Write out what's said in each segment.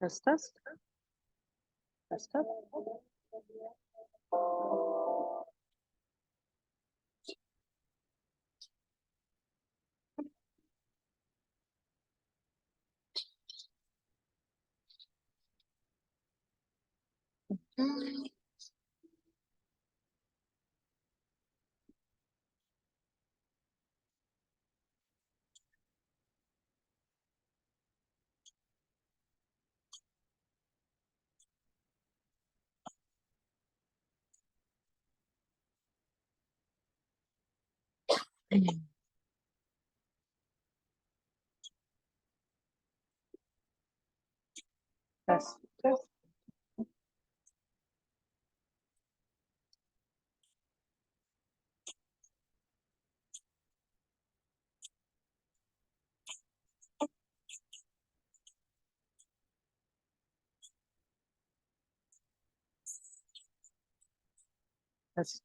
Test, test. Test, test. Test, test. Test.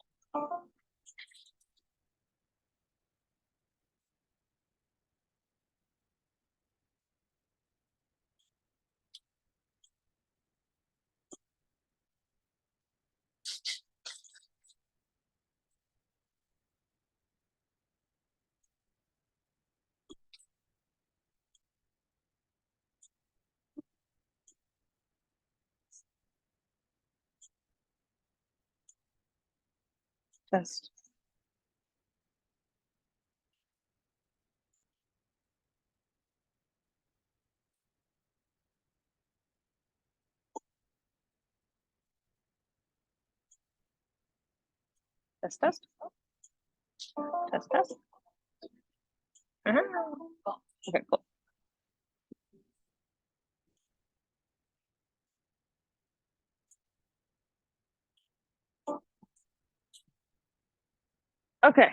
Test. Test, test. Test, test. Okay, cool. Okay.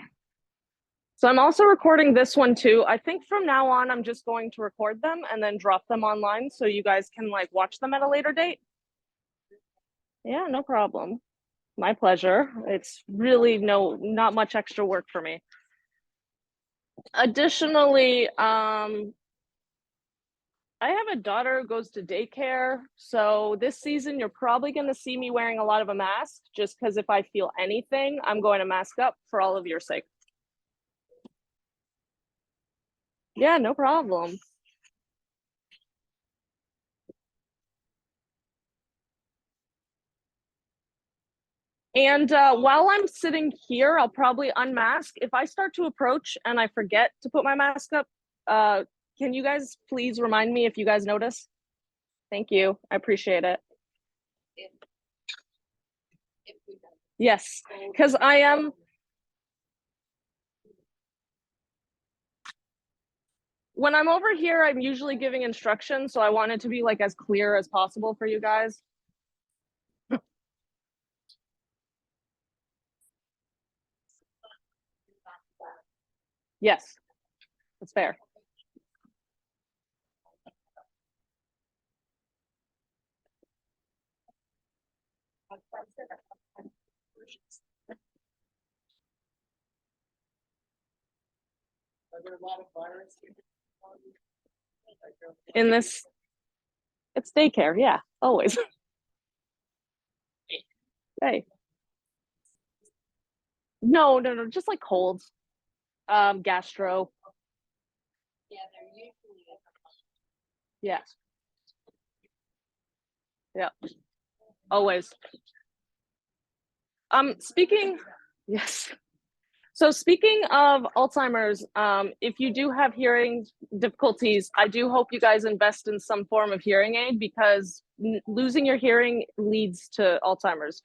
So I'm also recording this one too. I think from now on, I'm just going to record them and then drop them online so you guys can like watch them at a later date. Yeah, no problem. My pleasure. It's really not much extra work for me. Additionally, I have a daughter who goes to daycare. So this season, you're probably going to see me wearing a lot of a mask just because if I feel anything, I'm going to mask up for all of your sake. Yeah, no problem. And while I'm sitting here, I'll probably unmask. If I start to approach and I forget to put my mask up, can you guys please remind me if you guys notice? Thank you. I appreciate it. Yes, because I am. When I'm over here, I'm usually giving instructions, so I want it to be like as clear as possible for you guys. Yes, that's fair. In this, it's daycare, yeah, always. Hey. No, just like colds, gastro. Yeah, they're usually. Yeah. Yeah. Always. Speaking, yes. So speaking of Alzheimer's, if you do have hearing difficulties, I do hope you guys invest in some form of hearing aid because losing your hearing leads to Alzheimer's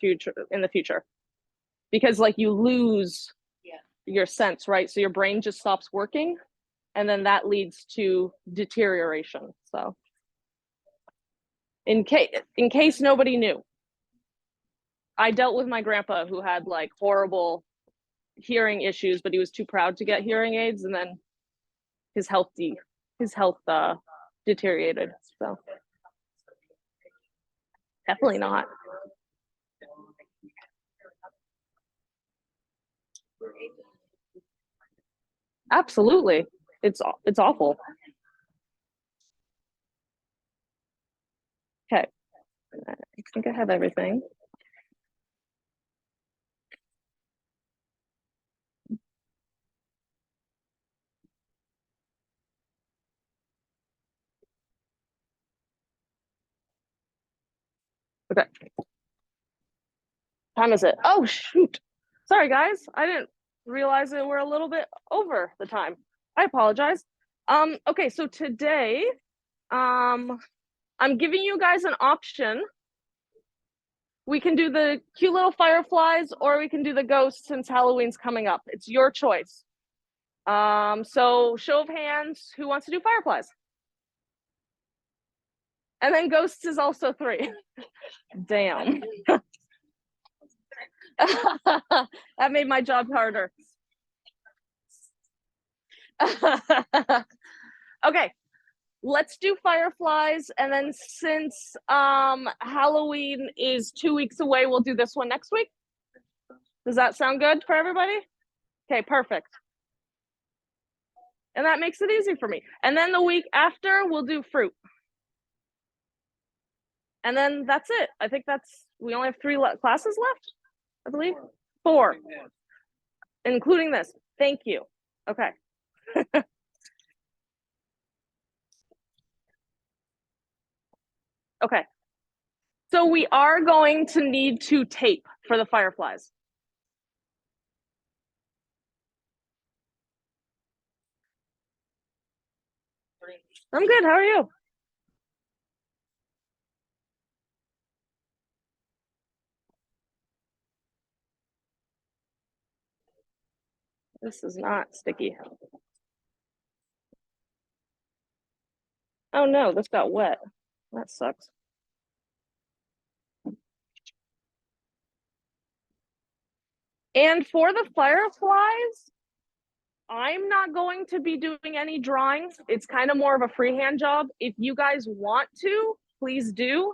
in the future. Because like you lose your sense, right? So your brain just stops working and then that leads to deterioration. So in case nobody knew, I dealt with my grandpa who had like horrible hearing issues, but he was too proud to get hearing aids, and then his health deteriorated. So definitely not. Absolutely, it's awful. Okay, I think I have everything. Okay. Time is it? Oh, shoot. Sorry, guys. I didn't realize that we're a little bit over the time. I apologize. Okay, so today, I'm giving you guys an option. We can do the cute little fireflies or we can do the ghosts since Halloween's coming up. It's your choice. So show of hands, who wants to do fireflies? And then ghosts is also 3. Damn. That made my job harder. Okay, let's do fireflies, and then since Halloween is 2 weeks away, we'll do this one next week. Does that sound good for everybody? Okay, perfect. And that makes it easy for me. And then the week after, we'll do fruit. And then that's it. I think we only have 3 classes left, I believe. 4, including this. Thank you. Okay. Okay. So we are going to need to tape for the fireflies. I'm good. How are you? This is not sticky. Oh no, this got wet. That sucks. And for the fireflies, I'm not going to be doing any drawings. It's kind of more of a freehand job. If you guys want to, please do.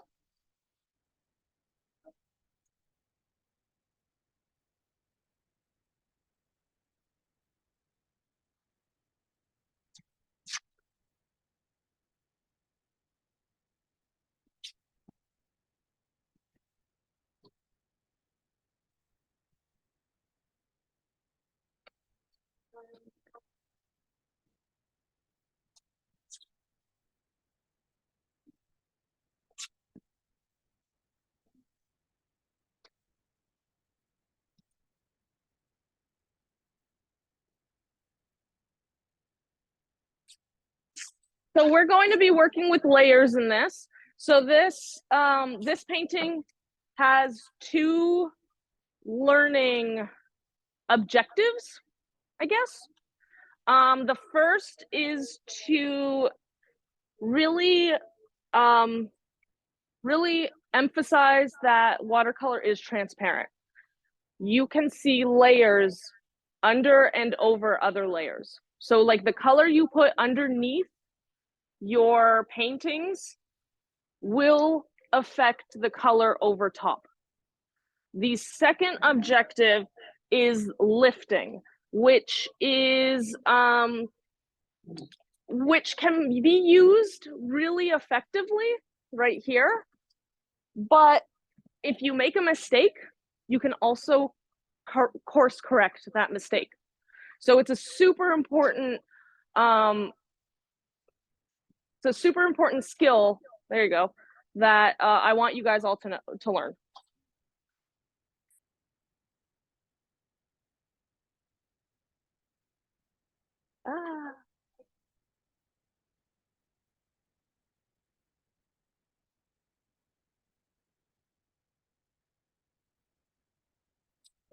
So we're going to be working with layers in this. So this painting has 2 learning objectives, I guess. The first is to really really emphasize that watercolor is transparent. You can see layers under and over other layers. So like the color you put underneath your paintings will affect the color over top. The second objective is lifting, which can be used really effectively right here. But if you make a mistake, you can also course correct that mistake. So it's a super important skill. There you go. That I want you guys all to learn. Ah.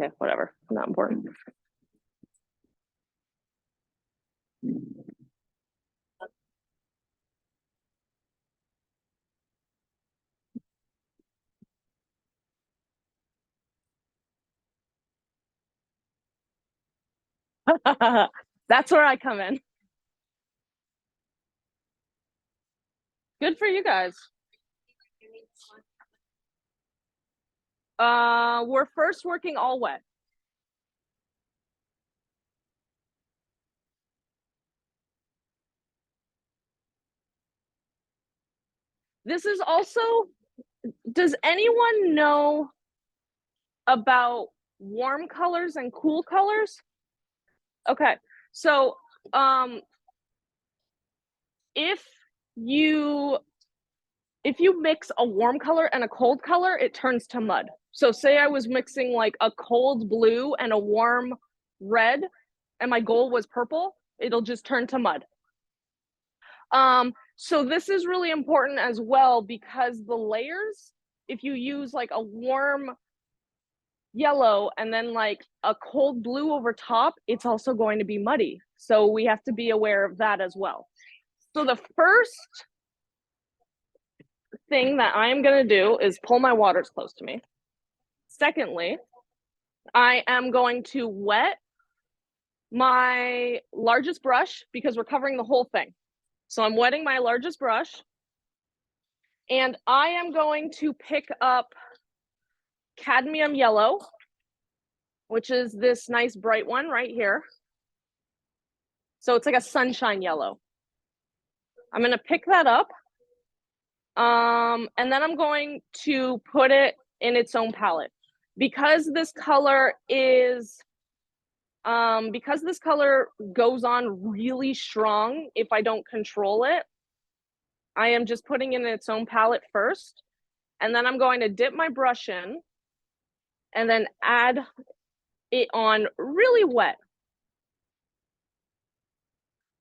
Okay, whatever. Not important. That's where I come in. Good for you guys. We're first working all wet. This is also, does anyone know about warm colors and cool colors? Okay, so if you mix a warm color and a cold color, it turns to mud. So say I was mixing like a cold blue and a warm red, and my goal was purple, it'll just turn to mud. So this is really important as well, because the layers, if you use like a warm yellow and then like a cold blue over top, it's also going to be muddy. So we have to be aware of that as well. So the first thing that I am going to do is pull my waters close to me. Secondly, I am going to wet my largest brush because we're covering the whole thing. So I'm wetting my largest brush, and I am going to pick up cadmium yellow, which is this nice bright one right here. So it's like a sunshine yellow. I'm going to pick that up. And then I'm going to put it in its own palette. Because this color goes on really strong if I don't control it, I am just putting it in its own palette first. And then I'm going to dip my brush in and then add it on really wet.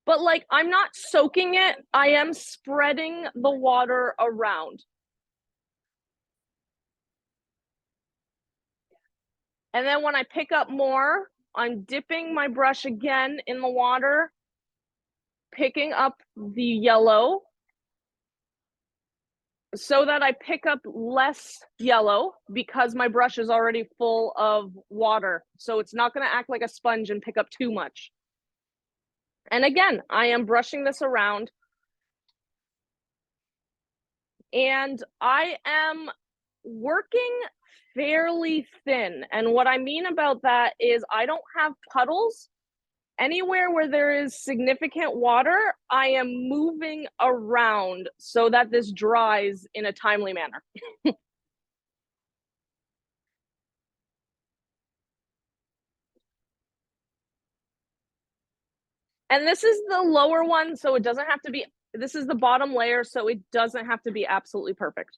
But like, I'm not soaking it, I am spreading the water around. And then when I pick up more, I'm dipping my brush again in the water, picking up the yellow so that I pick up less yellow, because my brush is already full of water. So it's not going to act like a sponge and pick up too much. And again, I am brushing this around. And I am working fairly thin. And what I mean about that is I don't have puddles. Anywhere where there is significant water, I am moving around so that this dries in a timely manner. And this is the lower one, so it doesn't have to be, this is the bottom layer, so it doesn't have to be absolutely perfect.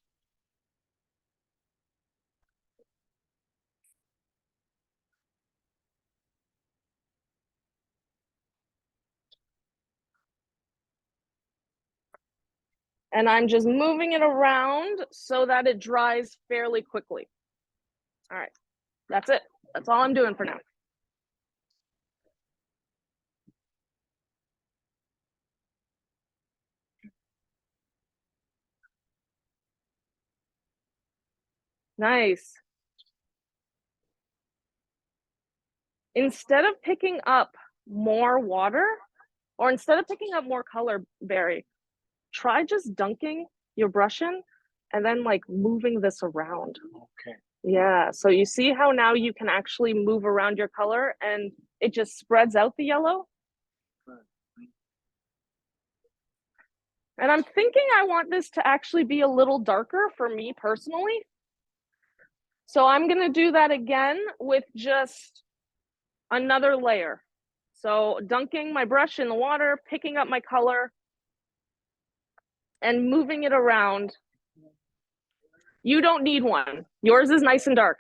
And I'm just moving it around so that it dries fairly quickly. All right, that's it. That's all I'm doing for now. Nice. Instead of picking up more water, or instead of picking up more color, Barry, try just dunking your brush in and then like moving this around. Okay. Yeah, so you see how now you can actually move around your color and it just spreads out the yellow? And I'm thinking I want this to actually be a little darker for me personally. So I'm gonna do that again with just another layer. So dunking my brush in the water, picking up my color, and moving it around. You don't need one. Yours is nice and dark.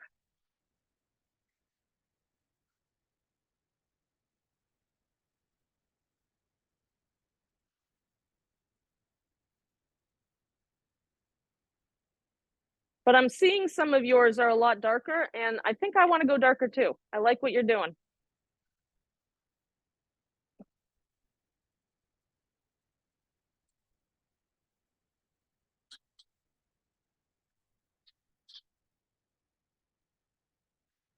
But I'm seeing some of yours are a lot darker, and I think I want to go darker too. I like what you're doing.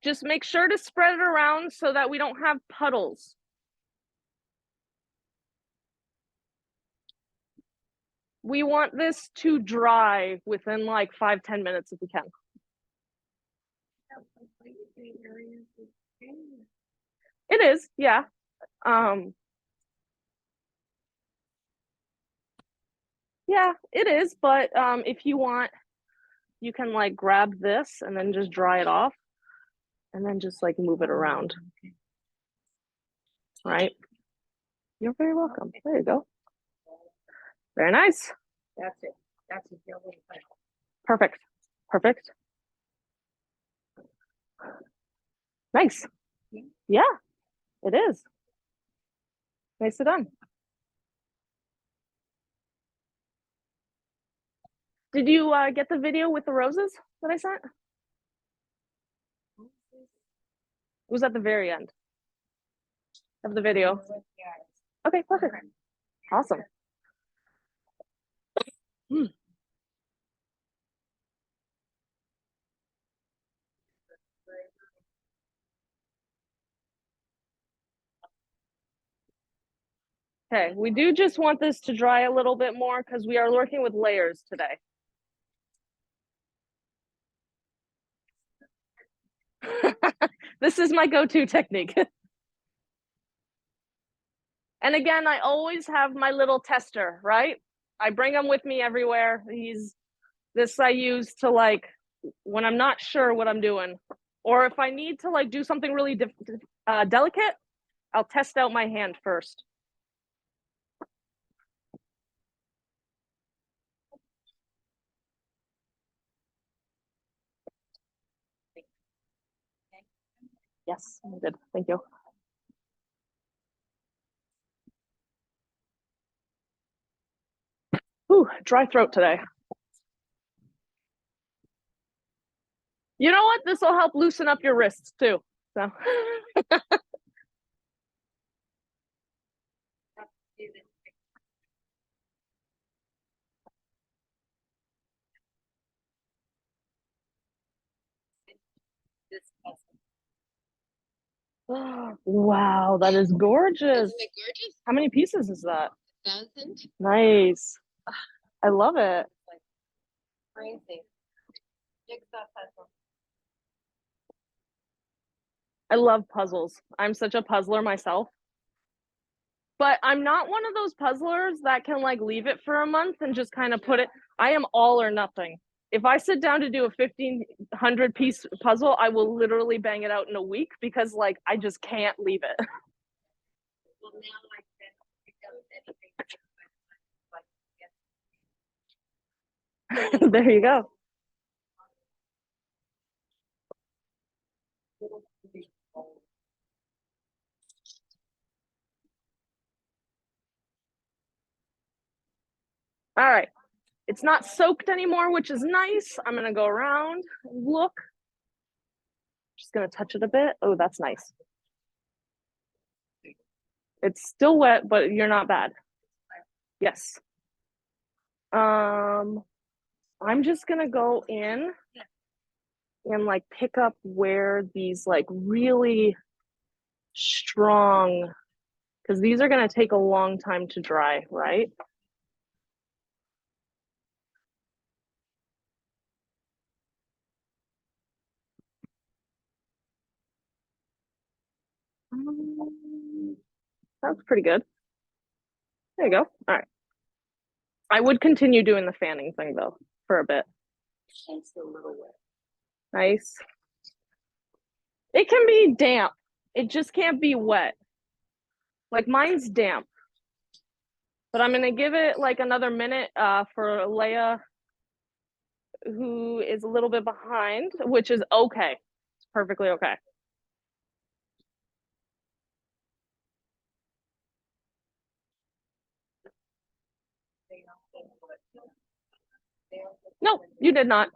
Just make sure to spread it around so that we don't have puddles. We want this to dry within like 5-10 minutes if we can. It is, yeah. Yeah, it is, but if you want, you can like grab this and then just dry it off and then just like move it around. Right? You're very welcome. There you go. Very nice. That's it. That's it. Perfect. Perfect. Nice. Yeah, it is. Nicely done. Did you get the video with the roses that I sent? It was at the very end of the video. Okay, perfect. Awesome. Okay, we do just want this to dry a little bit more because we are working with layers today. This is my go-to technique. And again, I always have my little tester, right? I bring him with me everywhere. This I use to like, when I'm not sure what I'm doing, or if I need to like do something really delicate, I'll test out my hand first. Yes, I did. Thank you. Ooh, dry throat today. You know what? This will help loosen up your wrists too. So. Wow, that is gorgeous. Isn't it gorgeous? How many pieces is that? 1,000. Nice. I love it. Crazy. Jigsaw puzzle. I love puzzles. I'm such a puzzler myself. But I'm not one of those puzzlers that can like leave it for a month and just kind of put it. I am all or nothing. If I sit down to do a 1,500 piece puzzle, I will literally bang it out in a week because like I just can't leave it. Well, now I can pick up anything. There you go. All right. It's not soaked anymore, which is nice. I'm gonna go around and look. Just gonna touch it a bit. Oh, that's nice. It's still wet, but you're not bad. Yes. I'm just gonna go in and like pick up where these like really strong, because these are gonna take a long time to dry, right? That's pretty good. There you go. All right. I would continue doing the fanning thing though for a bit. It's a little wet. Nice. It can be damp. It just can't be wet. Like mine's damp. But I'm gonna give it like another minute for Leia, who is a little bit behind, which is okay. It's perfectly okay. No, you did not.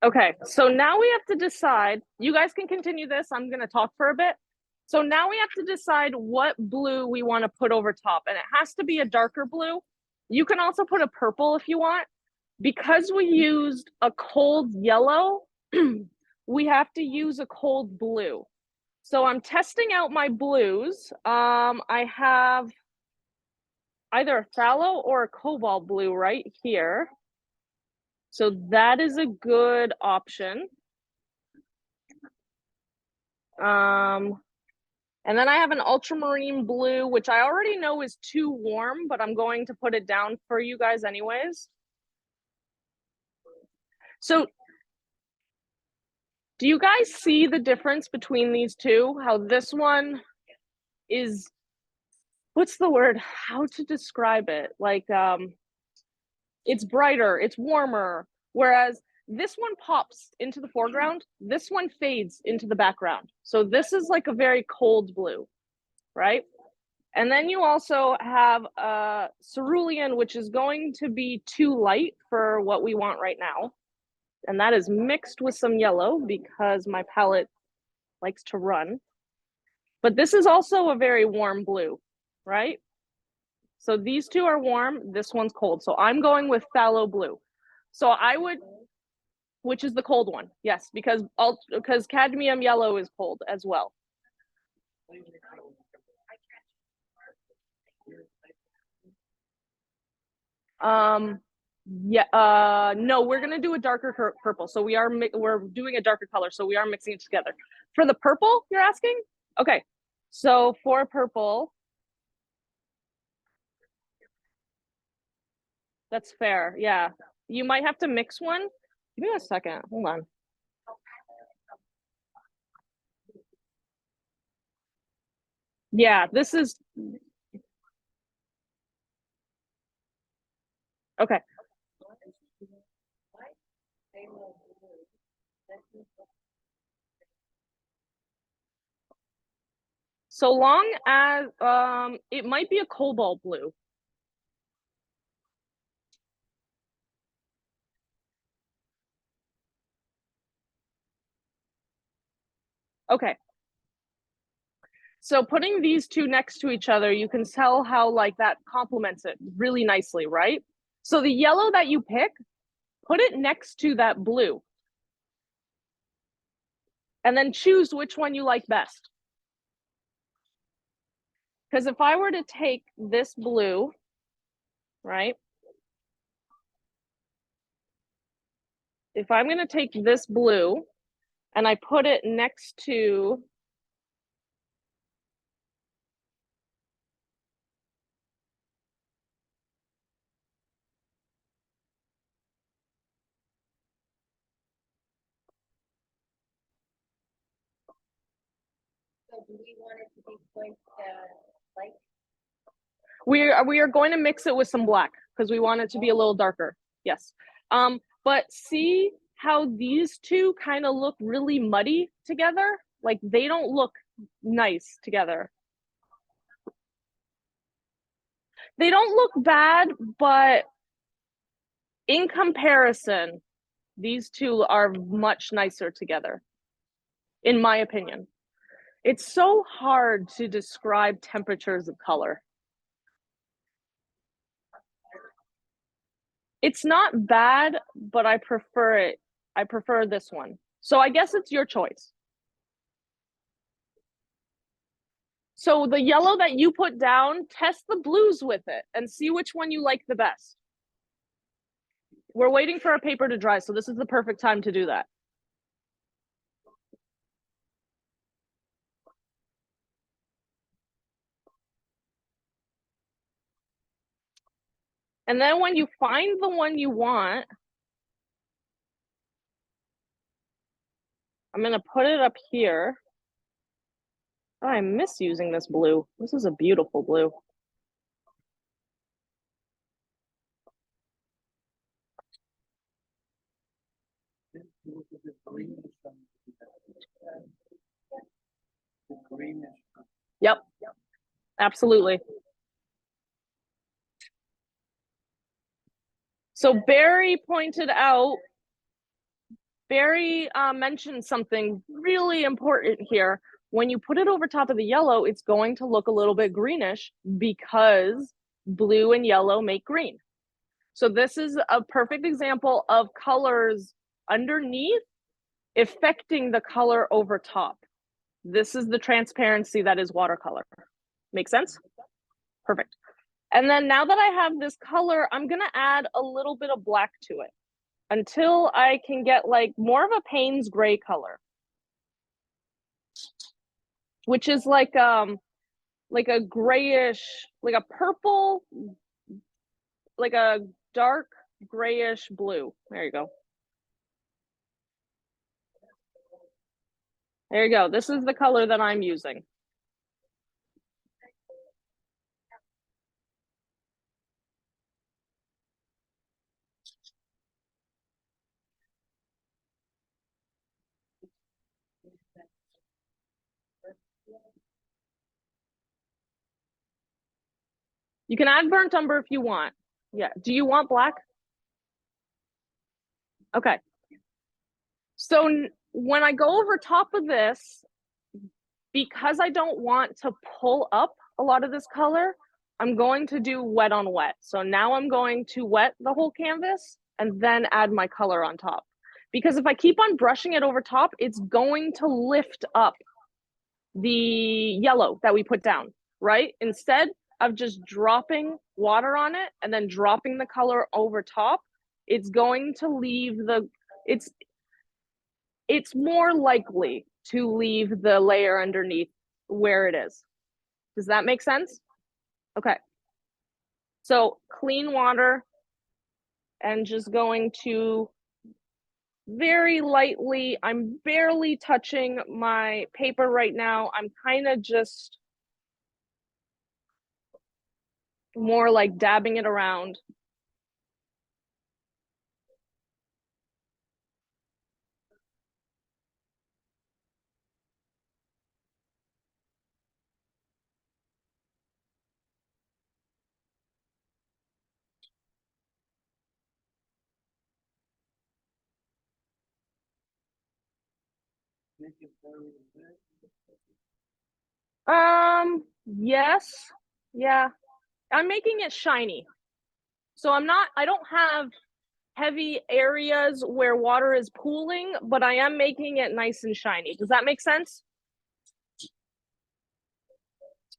Okay, so now we have to decide. You guys can continue this. I'm going to talk for a bit. So now we have to decide what blue we want to put over top, and it has to be a darker blue. You can also put a purple if you want. Because we used a cold yellow, we have to use a cold blue. So I'm testing out my blues. I have either a phthalo or a cobalt blue right here. So that is a good option. And then I have an ultramarine blue, which I already know is too warm, but I'm going to put it down for you guys anyways. So do you guys see the difference between these two? How this one is, what's the word? How to describe it? Like, it's brighter, it's warmer, whereas this one pops into the foreground, this one fades into the background. So this is like a very cold blue, right? And then you also have cerulean, which is going to be too light for what we want right now. And that is mixed with some yellow because my palette likes to run. But this is also a very warm blue, right? So these two are warm, this one's cold. So I'm going with phthalo blue. So I would, which is the cold one, yes, because cadmium yellow is cold as well. Yeah, no, we're gonna do a darker purple. So we're doing a darker color, so we are mixing it together. For the purple, you're asking? Okay, so for purple, that's fair, yeah. You might have to mix one. Give me a second, hold on. Yeah, this is, okay. So long as, it might be a cobalt blue. Okay. So putting these two next to each other, you can tell how like that complements it really nicely, right? So the yellow that you pick, put it next to that blue. And then choose which one you like best. Because if I were to take this blue, right? If I'm going to take this blue and I put it next to, So do we want it to be quite light? we are going to mix it with some black because we want it to be a little darker. Yes. But see how these two kind of look really muddy together? Like they don't look nice together. They don't look bad, but in comparison, these two are much nicer together, in my opinion. It's so hard to describe temperatures of color. It's not bad, but I prefer it. I prefer this one. So I guess it's your choice. So the yellow that you put down, test the blues with it and see which one you like the best. We're waiting for our paper to dry, so this is the perfect time to do that. And then when you find the one you want, I'm going to put it up here. Oh, I miss using this blue. This is a beautiful blue. Yep, absolutely. So Barry pointed out, Barry mentioned something really important here. When you put it over top of the yellow, it's going to look a little bit greenish because blue and yellow make green. So this is a perfect example of colors underneath affecting the color over top. This is the transparency that is watercolor. Make sense? Perfect. And then now that I have this color, I'm gonna add a little bit of black to it until I can get like more of a Payne's gray color, which is like a grayish, like a purple, like a dark grayish blue. There you go. There you go. This is the color that I'm using. You can add burnt umber if you want. Yeah. Do you want black? Okay. So when I go over top of this, because I don't want to pull up a lot of this color, I'm going to do wet on wet. So now I'm going to wet the whole canvas and then add my color on top. Because if I keep on brushing it over top, it's going to lift up the yellow that we put down, right? Instead of just dropping water on it and then dropping the color over top, it's going to leave the, it's more likely to leave the layer underneath where it is. Does that make sense? Okay. So clean water and just going to very lightly, I'm barely touching my paper right now. I'm kind of just more like dabbing it around. Yes. Yeah. I'm making it shiny. So I don't have heavy areas where water is pooling, but I am making it nice and shiny. Does that make sense?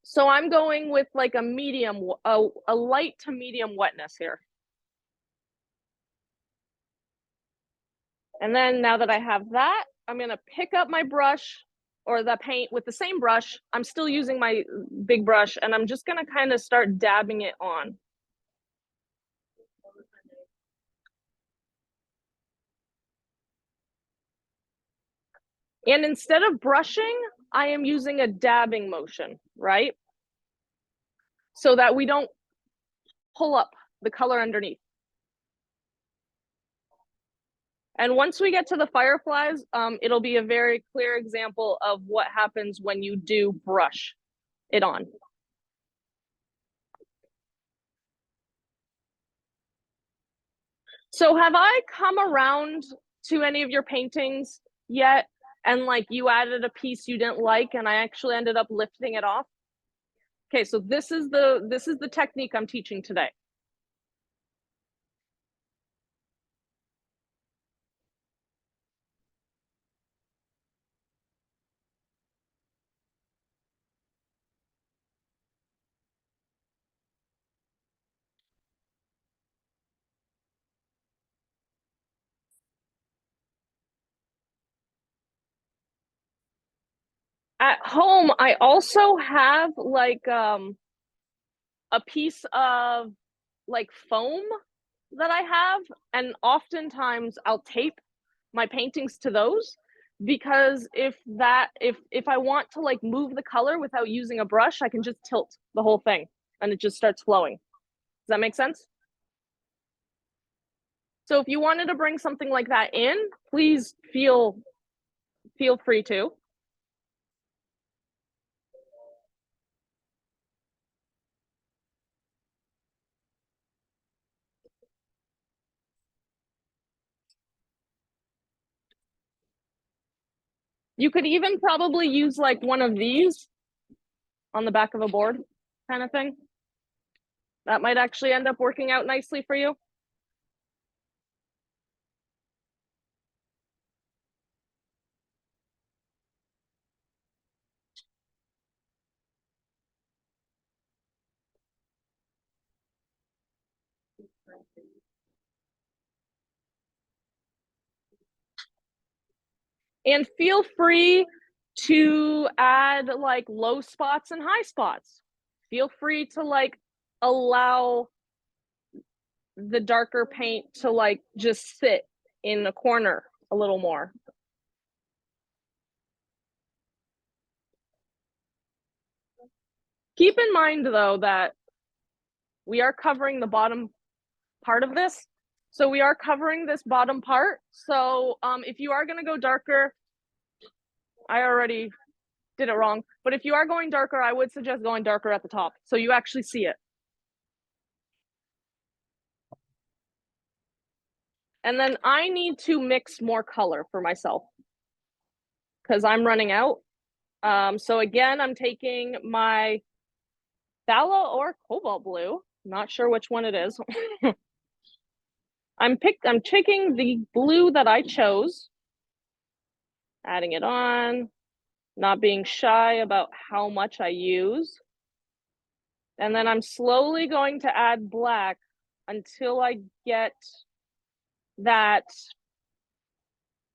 So I'm going with like a medium, a light to medium wetness here. And then now that I have that, I'm gonna pick up my brush or the paint with the same brush. I'm still using my big brush and I'm just gonna kind of start dabbing it on. And instead of brushing, I am using a dabbing motion, right? So that we don't pull up the color underneath. And once we get to the fireflies, it'll be a very clear example of what happens when you do brush it on. So have I come around to any of your paintings yet? And like you added a piece you didn't like and I actually ended up lifting it off? Okay, so this is the technique I'm teaching today. At home, I also have like a piece of like foam that I have, and oftentimes I'll tape my paintings to those because if I want to like move the color without using a brush, I can just tilt the whole thing and it just starts flowing. Does that make sense? So if you wanted to bring something like that in, please feel free to. You could even probably use like one of these on the back of a board kind of thing. That might actually end up working out nicely for you. And feel free to add like low spots and high spots. Feel free to like allow the darker paint to like just sit in the corner a little more. Keep in mind though that we are covering the bottom part of this. So we are covering this bottom part. So if you are gonna go darker, I already did it wrong, but if you are going darker, I would suggest going darker at the top so you actually see it. And then I need to mix more color for myself because I'm running out. So again, I'm taking my phthalo or cobalt blue. Not sure which one it is. I'm taking the blue that I chose, adding it on, not being shy about how much I use. And then I'm slowly going to add black until I get that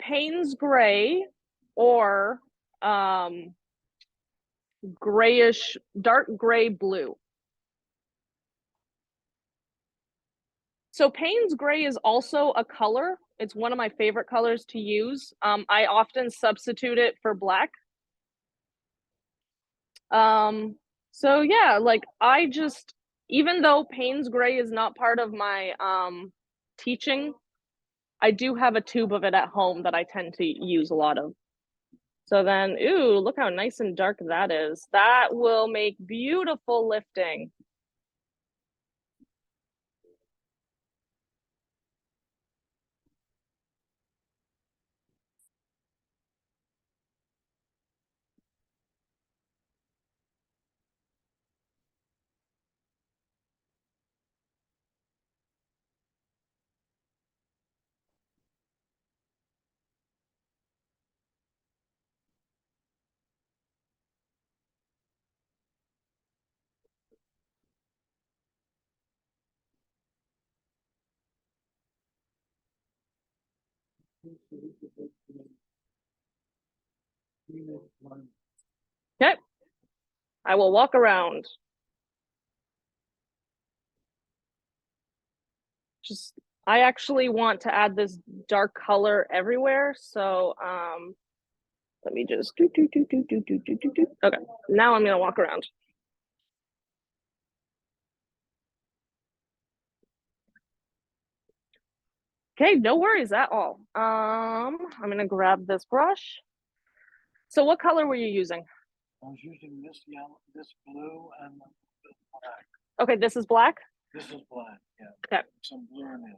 Payne's gray or grayish, dark gray blue. So Payne's gray is also a color. It's one of my favorite colors to use. I often substitute it for black. So yeah, like I just, even though Payne's gray is not part of my teaching, I do have a tube of it at home that I tend to use a lot of. So then, ooh, look how nice and dark that is. That will make beautiful lifting. Okay, I will walk around. Just, I actually want to add this dark color everywhere. So let me just do. Okay, now I'm gonna walk around. Okay, no worries at all. I'm gonna grab this brush. So what color were you using? I was using this yellow, this blue, and this black. Okay, this is black? This is black, yeah. Okay. Some blue in it.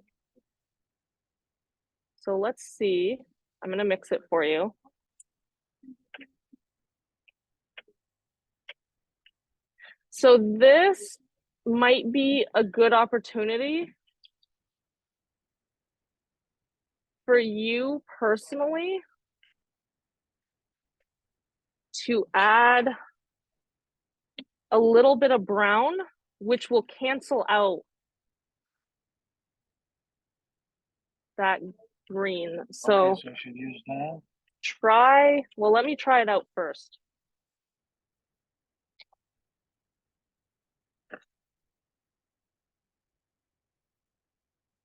So let's see. I'm gonna mix it for you. So this might be a good opportunity for you personally to add a little bit of brown, which will cancel out that green. So, okay, so I should use that. Well, let me try it out first.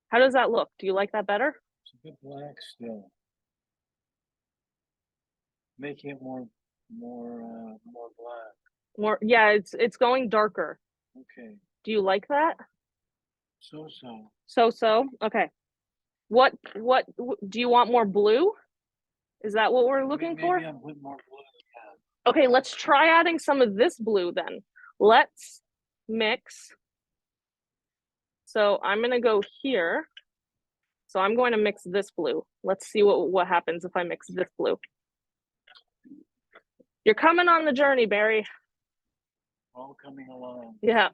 How does that look? Do you like that better? It's a bit black still. Making it more black. More, yeah, it's going darker. Okay. Do you like that? So. So, okay. What do you want more blue? Is that what we're looking maybe for? I'm putting more blue than that. Okay, let's try adding some of this blue then. Let's mix. So I'm gonna go here. So I'm going to mix this blue. Let's see what happens if I mix this blue. You're coming on the journey, Barry. All coming along. Yeah.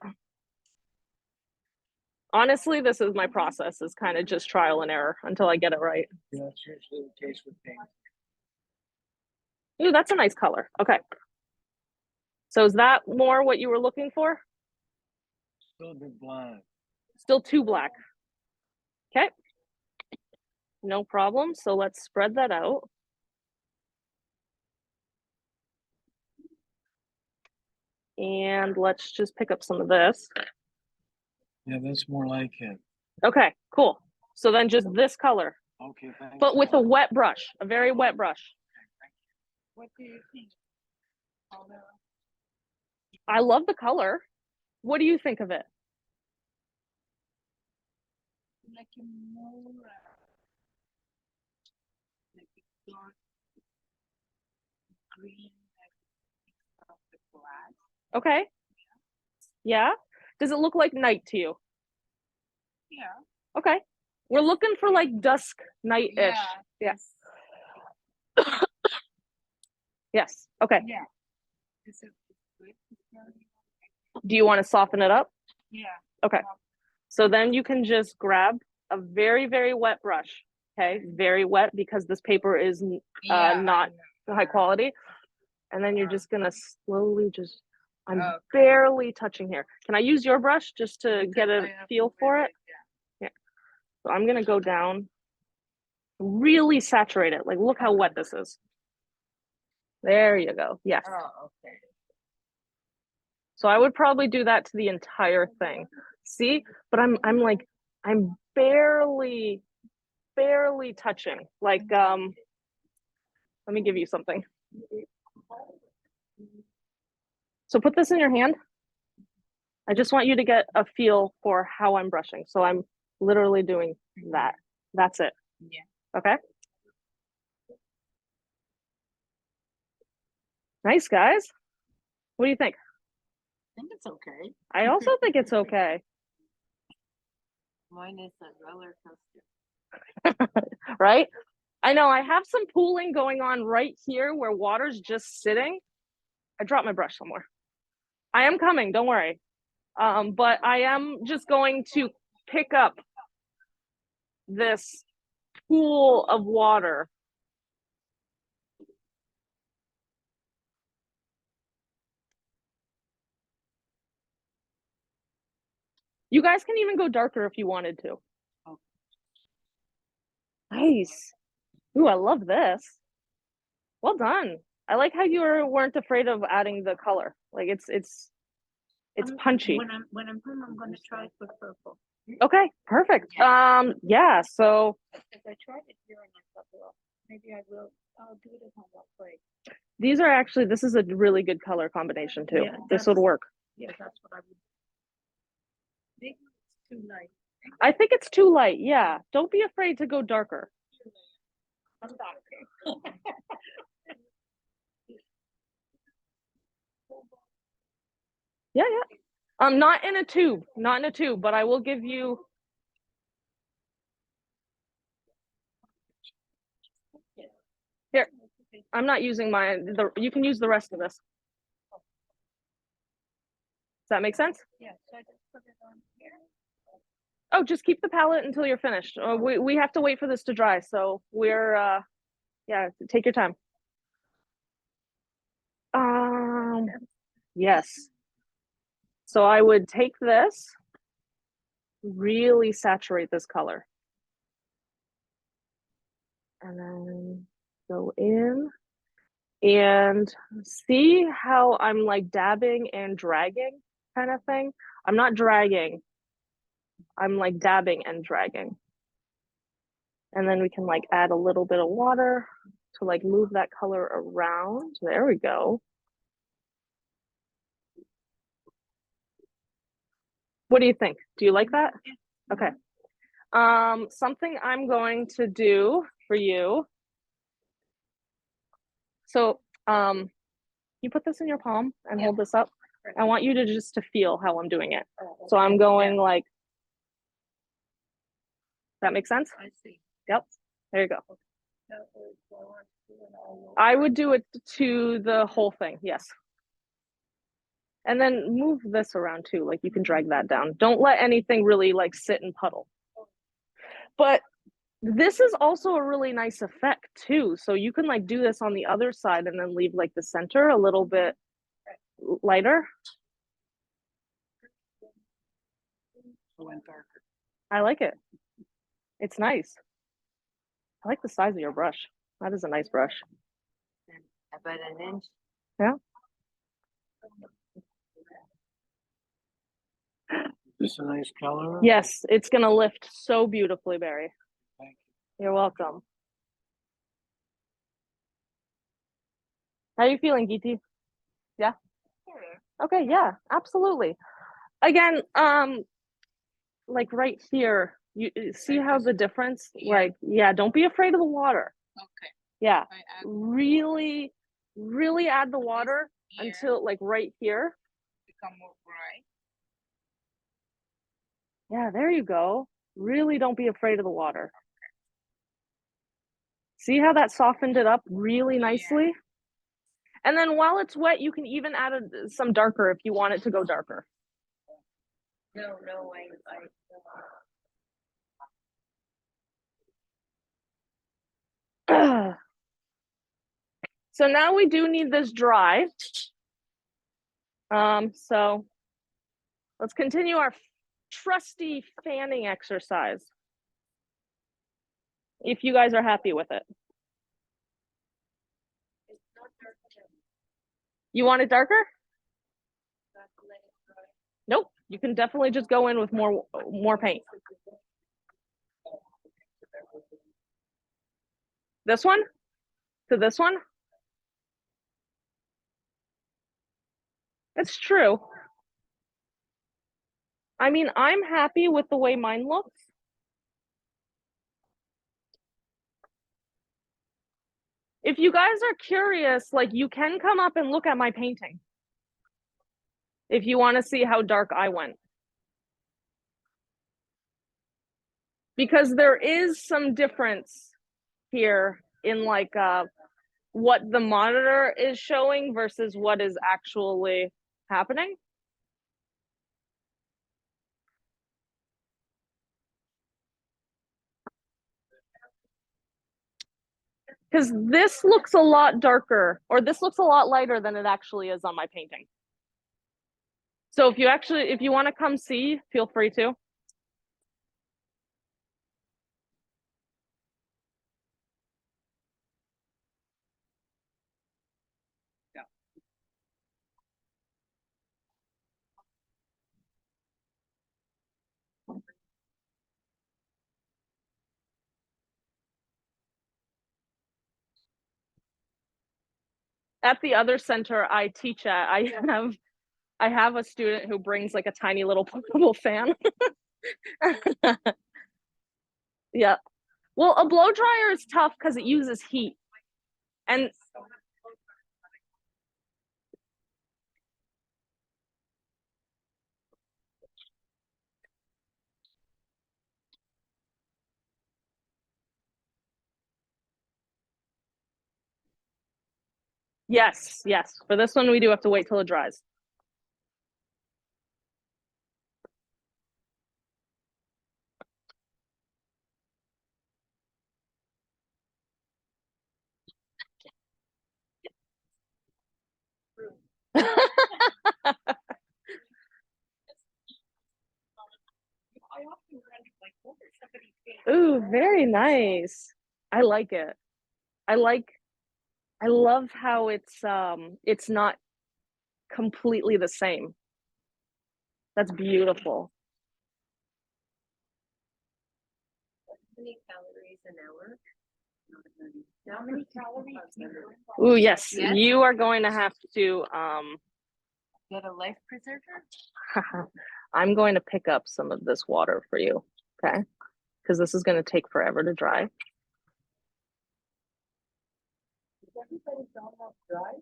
Honestly, this is my process, is kind of just trial and error until I get it right. Yeah, that's usually the case with paint. Ooh, that's a nice color. Okay. So is that more what you were looking for? Still a bit black. Still too black. Okay. No problem. So let's spread that out. And let's just pick up some of this. Yeah, that's more like it. Okay, cool. So then just this color, Okay, thanks. but with a wet brush, a very wet brush. What do you think? I love the color. What do you think of it? Like a more, like a dark green, like of the glass. Okay. Yeah. Does it look like night to you? Yeah. Okay. We're looking for like dusk night-ish. Yeah. Yes. Okay. Yeah. Is it good? Do you want to soften it up? Yeah. Okay. So then you can just grab a very, very wet brush. Okay. Very wet because this paper is not high quality. And then you're just going to slowly just, I'm barely touching here. Can I use your brush just to get a feel for it? Yeah. So I'm going to go down, really saturate it. Like, look how wet this is. There you go. Yes. Oh, okay. So I would probably do that to the entire thing. See, but I'm like, I'm barely touching. Like, let me give you something. So put this in your hand. I just want you to get a feel for how I'm brushing. So I'm literally doing that. That's it. Yeah. Okay. Nice, guys. What do you think? I think it's okay. I also think it's okay. Mine is a roller coaster. Right? I know I have some pooling going on right here where water's just sitting. I dropped my brush somewhere. I am coming, don't worry. But I am just going to pick up this pool of water. You guys can even go darker if you wanted to. Oh. Nice. Ooh, I love this. Well done. I like how you weren't afraid of adding the color. Like it's punchy. When I'm home, I'm gonna try it with purple. Okay, perfect. Yeah, so Because I tried it here and I thought, well, maybe I'll do it at home. I'll play. these are actually, this is a really good color combination too. Yeah, This would work. Yeah, that's what I would. Maybe it's too light. I think it's too light. Yeah, don't be afraid to go darker. I'm darker. Yeah, yeah. Not in a tube, not in a tube, but I will give you. Here, I'm not using mine. You can use the rest of this. Does that make sense? Yeah, so I just put it on here. Oh, just keep the palette until you're finished. We have to wait for this to dry, so we're yeah, take your time. Yes. So I would take this, really saturate this color. And then go in and see how I'm like dabbing and dragging kind of thing. I'm not dragging. I'm like dabbing and dragging. And then we can like add a little bit of water to like move that color around. There we go. What do you think? Do you like that? Okay. Something I'm going to do for you. So, you put this in your palm and hold this up. I want you to just to feel how I'm doing it. So I'm going like, that makes sense? I see. Yep. There you go. I would do it to the whole thing. Yes. And then move this around too. Like you can drag that down. Don't let anything really like sit and puddle. But this is also a really nice effect too. So you can like do this on the other side and then leave like the center a little bit lighter. Went darker. I like it. It's nice. I like the size of your brush. That is a nice brush. About an inch. Yeah. This a nice color? Yes, it's gonna lift so beautifully, Barry. Thank You're welcome. How are you feeling, Geeti? Yeah? Okay, yeah, absolutely. Again, like right here, you see how the difference, Yeah. like, yeah, don't be afraid of the water. Okay. Yeah, I add really, really add the water here, until like right here. become more bright. Yeah, there you go. Really don't be afraid of the water. See how that softened it up really nicely? And then while it's wet, you can even add some darker if you want it to go darker. No, So now we do need this dry. So let's continue our trusty fanning exercise. If you guys are happy with it. it's not dark enough. You want it darker? Got to let it dry. Nope. You can definitely just go in with more paint. This one? To this one? It's true. I mean, I'm happy with the way mine looks. If you guys are curious, like you can come up and look at my painting. If you want to see how dark I went. Because there is some difference here in like what the monitor is showing versus what is actually happening. Because this looks a lot darker, or this looks a lot lighter than it actually is on my painting. So if you want to come see, feel free to. At the other center I teach at, I have a student who brings like a tiny little portable fan. Yeah. Well, a blow dryer is tough because it uses heat. And yes, yes. For this one, we do have to wait till it dries. Ooh, very nice. I like it. I love how it's not completely the same. That's beautiful. How many calories an hour? How many calories? Ooh, yes. Yes? You are going to have to Get a life preserver? I'm going to pick up some of this water for you, okay? Because this is going to take forever to dry. Everybody's almost dry?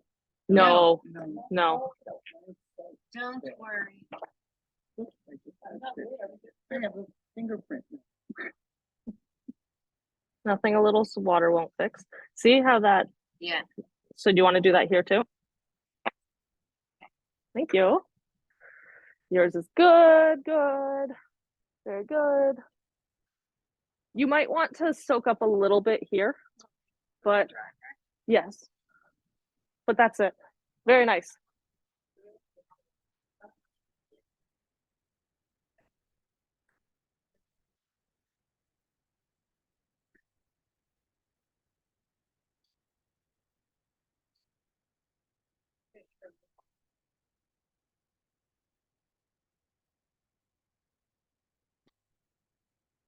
No, No. no. Don't worry. I have a fingerprint. Nothing a little water won't fix. See how that, Yeah. so do you want to do that here too? Thank you. Yours is good, good. Very good. You might want to soak up a little bit here, but yes. But that's it. Very nice.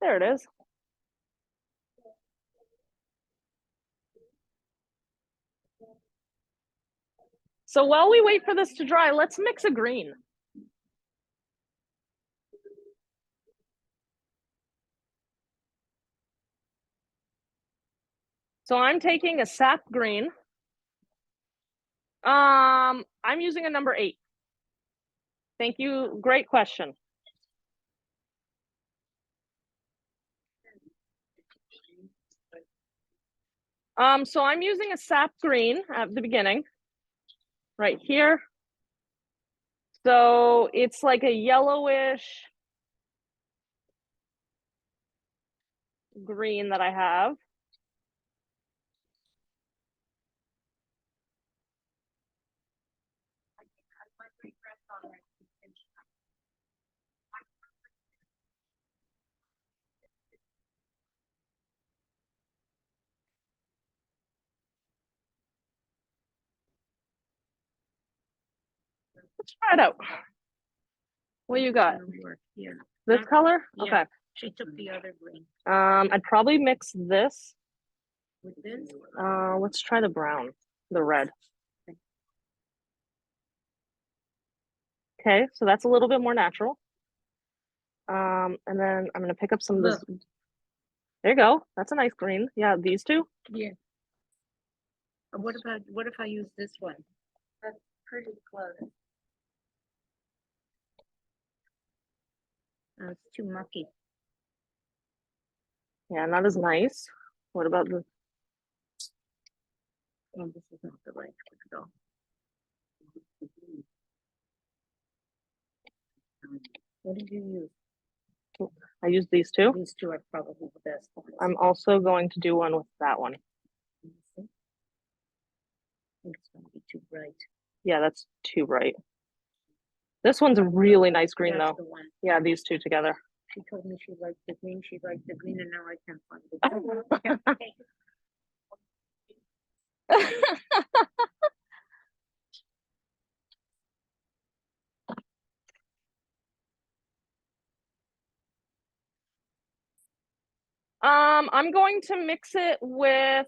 There it is. So while we wait for this to dry, let's mix a green. So I'm taking a sap green. I'm using a number 8. Thank you. Great question. So I'm using a sap green at the beginning, right here. So it's like a yellowish green that I have. Let's try it out. What you got? Here. This color? Yeah. Okay. She took the other green I'd probably mix this. with this. Let's try the brown, the red. Okay, so that's a little bit more natural. And then I'm gonna pick up some of this. There you go. That's a nice green. Yeah, these two. Yeah. What if I use this one? That's pretty close. It's too mucky. Yeah, not as nice. What about the? Oh, this is not the right one at all. What did you use? I use these two. These two are probably the best ones. I'm also going to do one with that one. Let me see. I think it's gonna be too bright. Yeah, that's too bright. This one's a really nice green That's though. the one. Yeah, these two together. She told me she liked the green, and now I can't find it. I'm going to mix it with,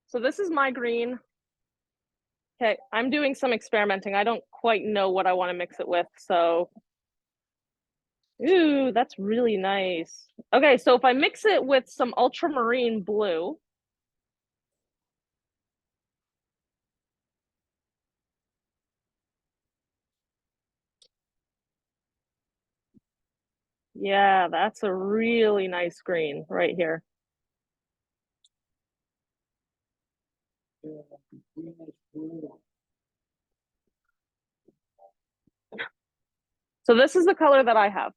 so this is my green. Okay, I'm doing some experimenting. I don't quite know what I want to mix it with, so. Ooh, that's really nice. Okay, so if I mix it with some ultramarine blue. Yeah, that's a really nice green right here. So this is the color that I have.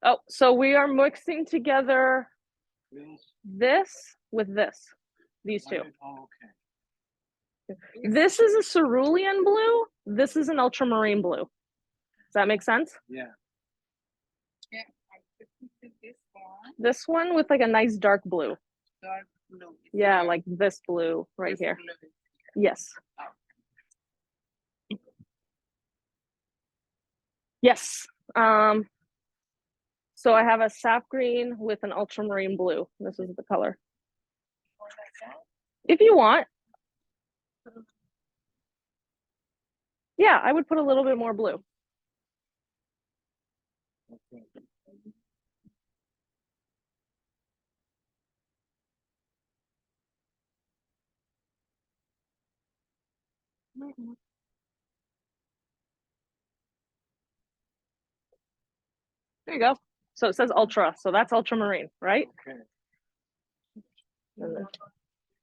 Oh, so we are mixing together this with this, these two. Oh, okay. This is a cerulean blue. This is an ultramarine blue. Does that make sense? Yeah. Yeah, I could do this one, This one with like a nice dark blue. dark blue. Yeah, like this blue right This here. blue. Yes. Yes. So I have a sap green with an ultramarine blue. This is the color. Or like that. If you want. Yeah, I would put a little bit more blue. Okay. There you go. So it says ultra, so that's ultramarine, right? Okay. And then-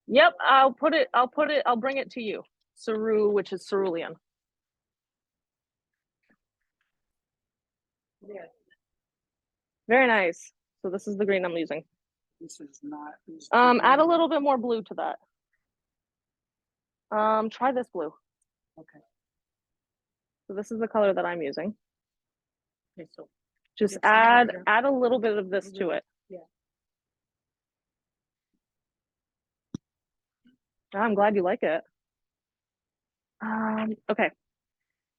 Yep, I'll bring it to you. Ceru, which is cerulean. Yeah. Very nice. So this is the green I'm using. This is not. Add a little bit more blue to that. Try this blue. Okay. So this is the color that I'm using. Okay, so Just Yes, add yeah. a little bit of this to it. Yeah. I'm glad you like it. Okay.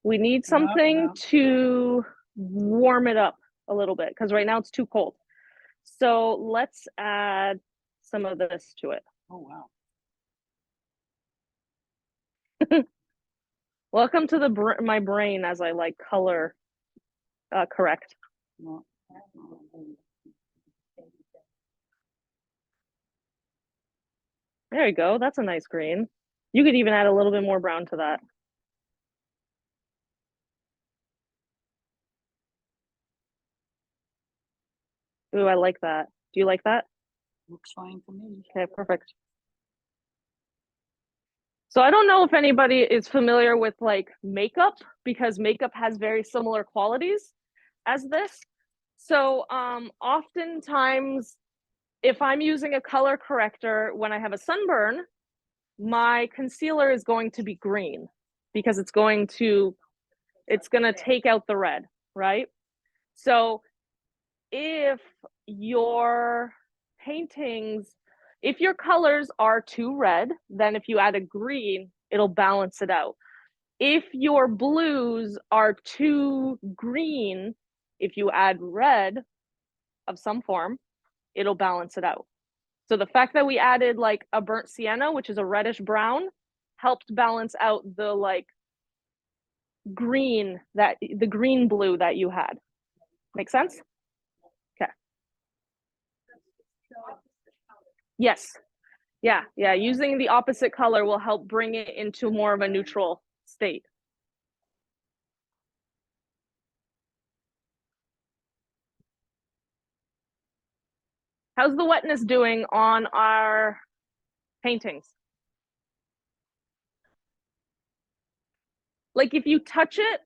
We need Yeah, something yeah. to warm it up a little bit because right now it's too cold. So let's add some of this to it. Oh, wow. Welcome to my brain as I like color correct. Well, There you go. That's a nice green. You could even add a little bit more brown to that. Ooh, I like that. Do you like that? looks fine to me. Okay, perfect. So I don't know if anybody is familiar with like makeup because makeup has very similar qualities as this. So oftentimes if I'm using a color corrector when I have a sunburn, my concealer is going to be green because it's going to take out the red, right? So if your paintings, if your colors are too red, then if you add a green, it'll balance it out. If your blues are too green, if you add red of some form, it'll balance it out. So the fact that we added like a burnt sienna, which is a reddish brown, helped balance out the like the green blue that you had. Make sense? Okay. Yes. Yeah. Using the opposite color will help bring it into more of a neutral state. How's the wetness doing on our paintings? Like if you touch it,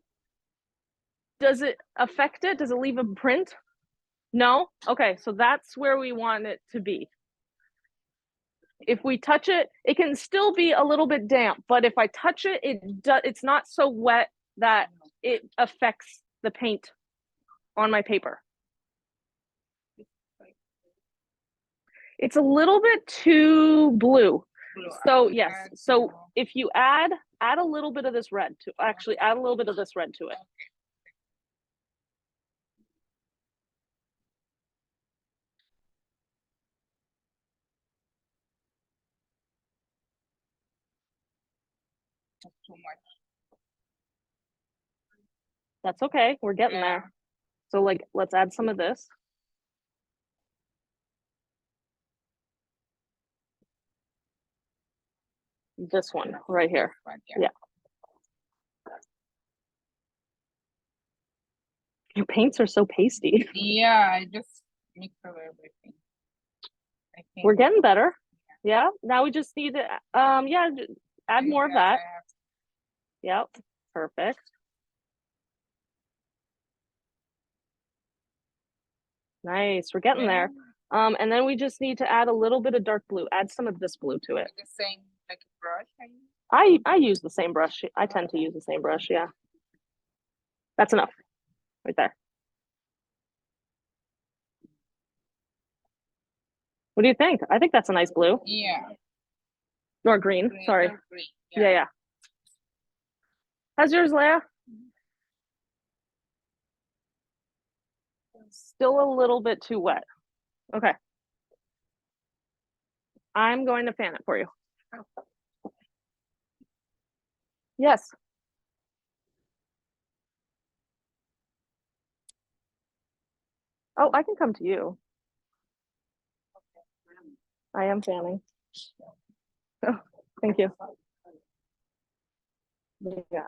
does it affect it? Does it leave a print? No? Okay, so that's where we want it to be. If we touch it, it can still be a little bit damp, but if I touch it, it's not so wet that it affects the paint on my paper. It's a little bit too blue. So yes, so if you add a little bit of this red to, actually add a little bit of this red to it. Too much. That's okay, we're getting there. So like, let's add some of this. This one right here. Yeah. Your paints are so pasty. Yeah, I just mix up everything. I think We're getting better. Yeah. Now we just need to add more of that. Yep. Perfect. Nice. We're getting there. And then we just need to add a little bit of dark blue. Add some of this blue to it. The same like brush. I use the same brush. I tend to use the same brush, yeah. That's enough. Right there. What do you think? I think that's a nice blue. Yeah. Or green, sorry. Green. Yeah. How's yours, Leah? Still a little bit too wet. Okay. I'm going to fan it for you. Yes. Oh, I can come to you. I am fanning. Oh, thank you. Yeah.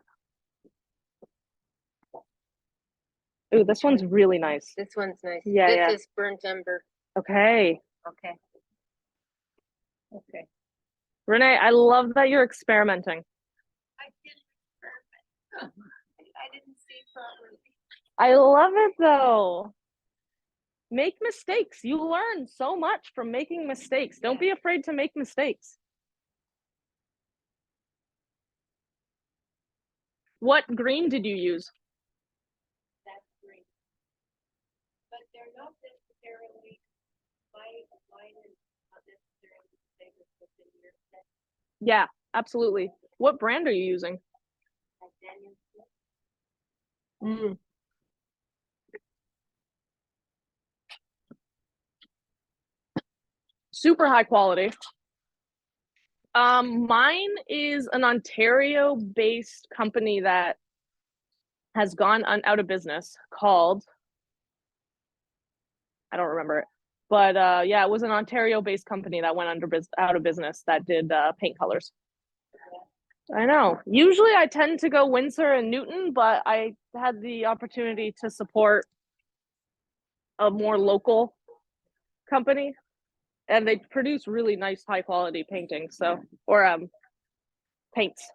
Ooh, this one's really nice. This one's nice. Yeah, This is burnt umber. Okay. Okay. Okay. Renee, I love that you're experimenting. I didn't experiment. I didn't see properly. I love it though. Make mistakes. You learn so much from making mistakes. Don't be afraid to make mistakes. What green did you use? That's green. But they're not necessarily, mine is not necessarily the same as what's in your set. Yeah, absolutely. What brand are you using? Like Daniel. Mm. Super high quality. Mine is an Ontario-based company that has gone out of business called, I don't remember it, but yeah, it was an Ontario-based company that went out of business that did paint colors. I know. Usually I tend to go Winsor and Newton, but I had the opportunity to support a more local company, and they produce really nice high quality paintings, so, or paints.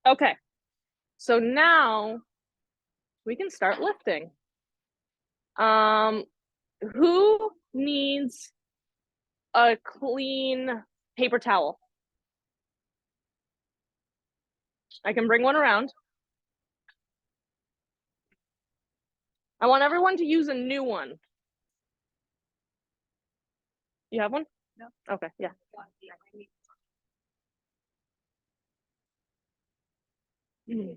Okay, so now we can start lifting. Who needs a clean paper towel? I can bring one around. I want everyone to use a new one. You have one? No. Okay, yeah. Mm.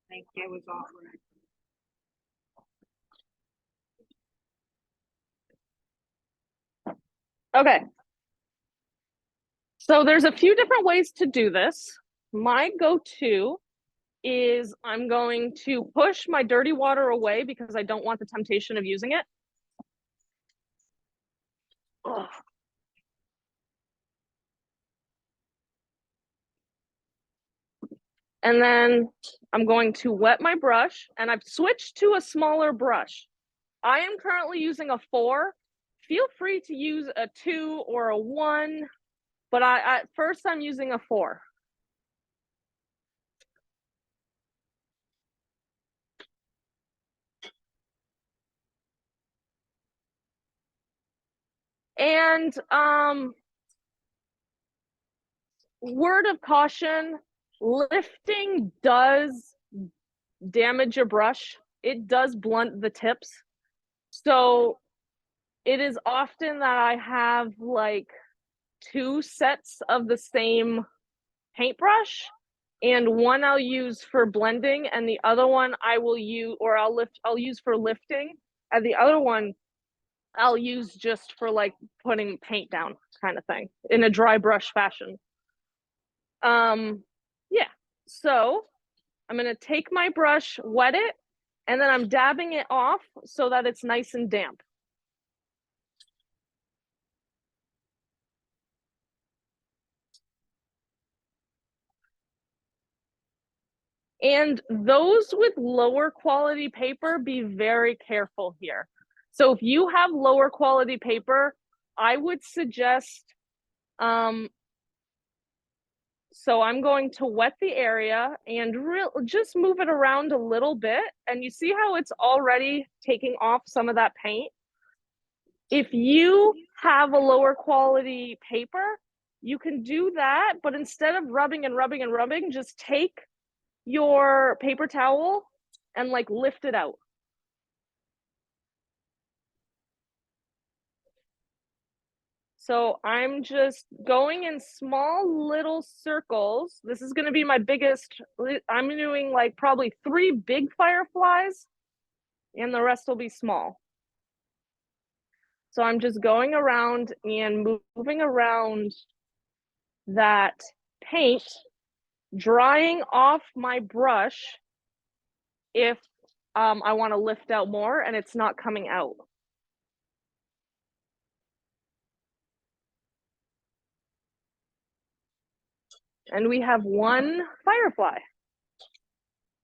Thank you, it was awful. Okay. So there's a few different ways to do this. My go-to is I'm going to push my dirty water away because I don't want the temptation of using it. Ugh. And then I'm going to wet my brush, and I've switched to a smaller brush. I am currently using a 4. Feel free to use a 2 or a 1, but at first I'm using a 4. And word of caution, lifting does damage your brush. It does blunt the tips. So it is often that I have like 2 sets of the same paintbrush, and one I'll use for blending, and the other one I will use, or I'll use for lifting, and the other one I'll use just for like putting paint down kind of thing in a dry brush fashion. Yeah, so I'm gonna take my brush, wet it, and then I'm dabbing it off so that it's nice and damp. And those with lower quality paper, be very careful here. So if you have lower quality paper, I would suggest, so I'm going to wet the area and just move it around a little bit. And you see how it's already taking off some of that paint? If you have a lower quality paper, you can do that, but instead of rubbing and rubbing and rubbing, just take your paper towel and like lift it out. So I'm just going in small little circles. This is going to be my biggest. I'm doing like probably 3 big fireflies, and the rest will be small. So I'm just going around and moving around that paint, drying off my brush if I want to lift out more and it's not coming out. And we have 1 firefly.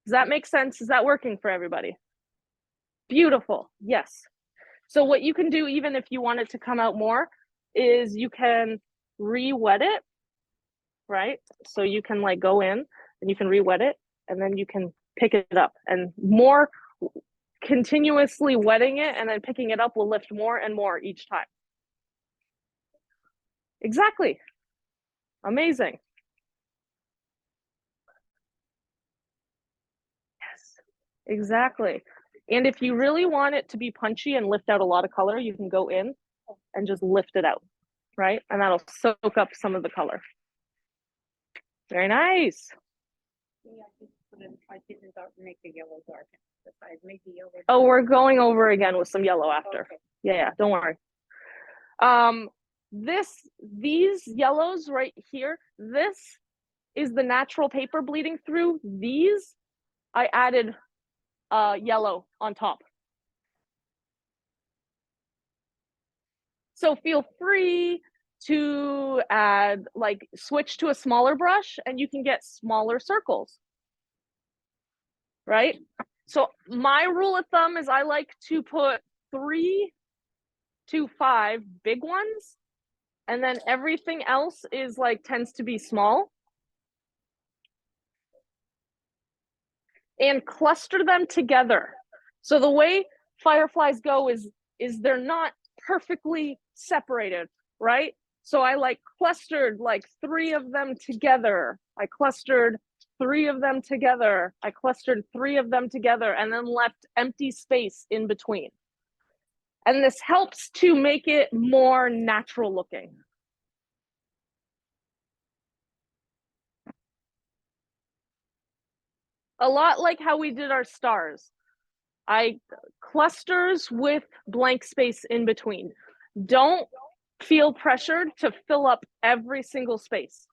Does that make sense? Is that working for everybody? Beautiful. Yes. So what you can do, even if you want it to come out more, is you can re-wet it, right? So you can like go in and you can re-wet it, and then you can pick it up, and more continuously wetting it and then picking it up will lift more and more each time. Exactly. Amazing. Yes. Exactly. And if you really want it to be punchy and lift out a lot of color, you can go in and just lift it out, right? And that'll soak up some of the color. Very nice. Yeah, I didn't make the yellow dark. I made the yellow. Oh, we're going over again with some yellow after. Okay. Yeah, don't worry. These yellows right here, this is the natural paper bleeding through. These, I added yellow on top. So feel free to add, like, switch to a smaller brush and you can get smaller circles, right? So my rule of thumb is I like to put 3 to 5 big ones, and then everything else is like tends to be small. And cluster them together. So the way fireflies go is they're not perfectly separated, right? So I like clustered like 3 of them together. I clustered 3 of them together. I clustered 3 of them together and then left empty space in between. And this helps to make it more natural looking. A lot like how we did our stars. I clusters with blank space in between. Don't feel pressured to fill up every single space.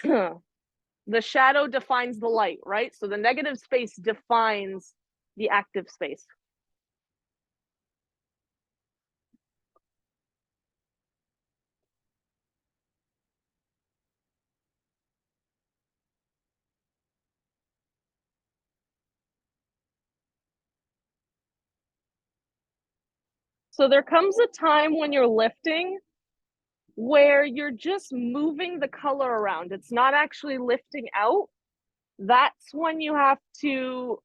The shadow defines the light, right? So the negative space defines the active space. So there comes a time when you're lifting where you're just moving the color around. It's not actually lifting out. That's when you have to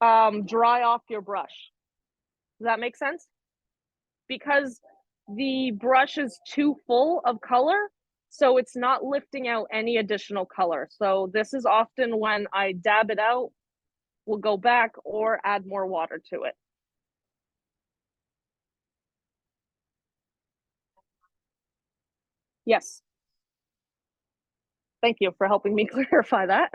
dry off your brush. Does that make sense? Because the brush is too full of color, so it's not lifting out any additional color. So this is often when I dab it out, we'll go back or add more water to it. Yes. Thank you for helping me clarify that.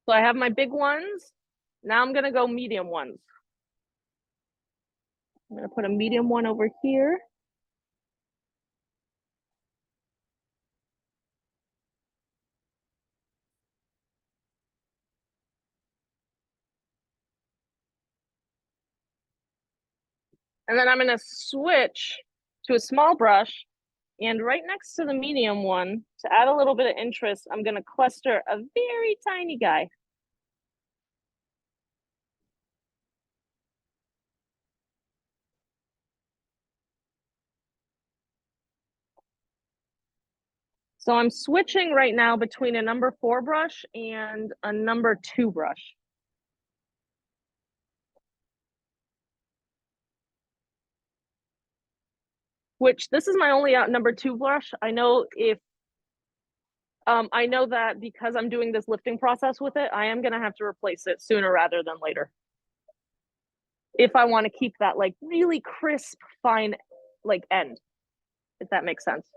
So I have my big ones. Now I'm gonna go medium ones. I'm gonna put a medium one over here. And then I'm gonna switch to a small brush, and right next to the medium one, to add a little bit of interest, I'm gonna cluster a very tiny guy. So I'm switching right now between a number 4 brush and a number 2 brush. Which this is my only number 2 brush. I know I know that because I'm doing this lifting process with it, I am gonna have to replace it sooner rather than later. If I want to keep that like really crisp, fine, like end, if that makes sense.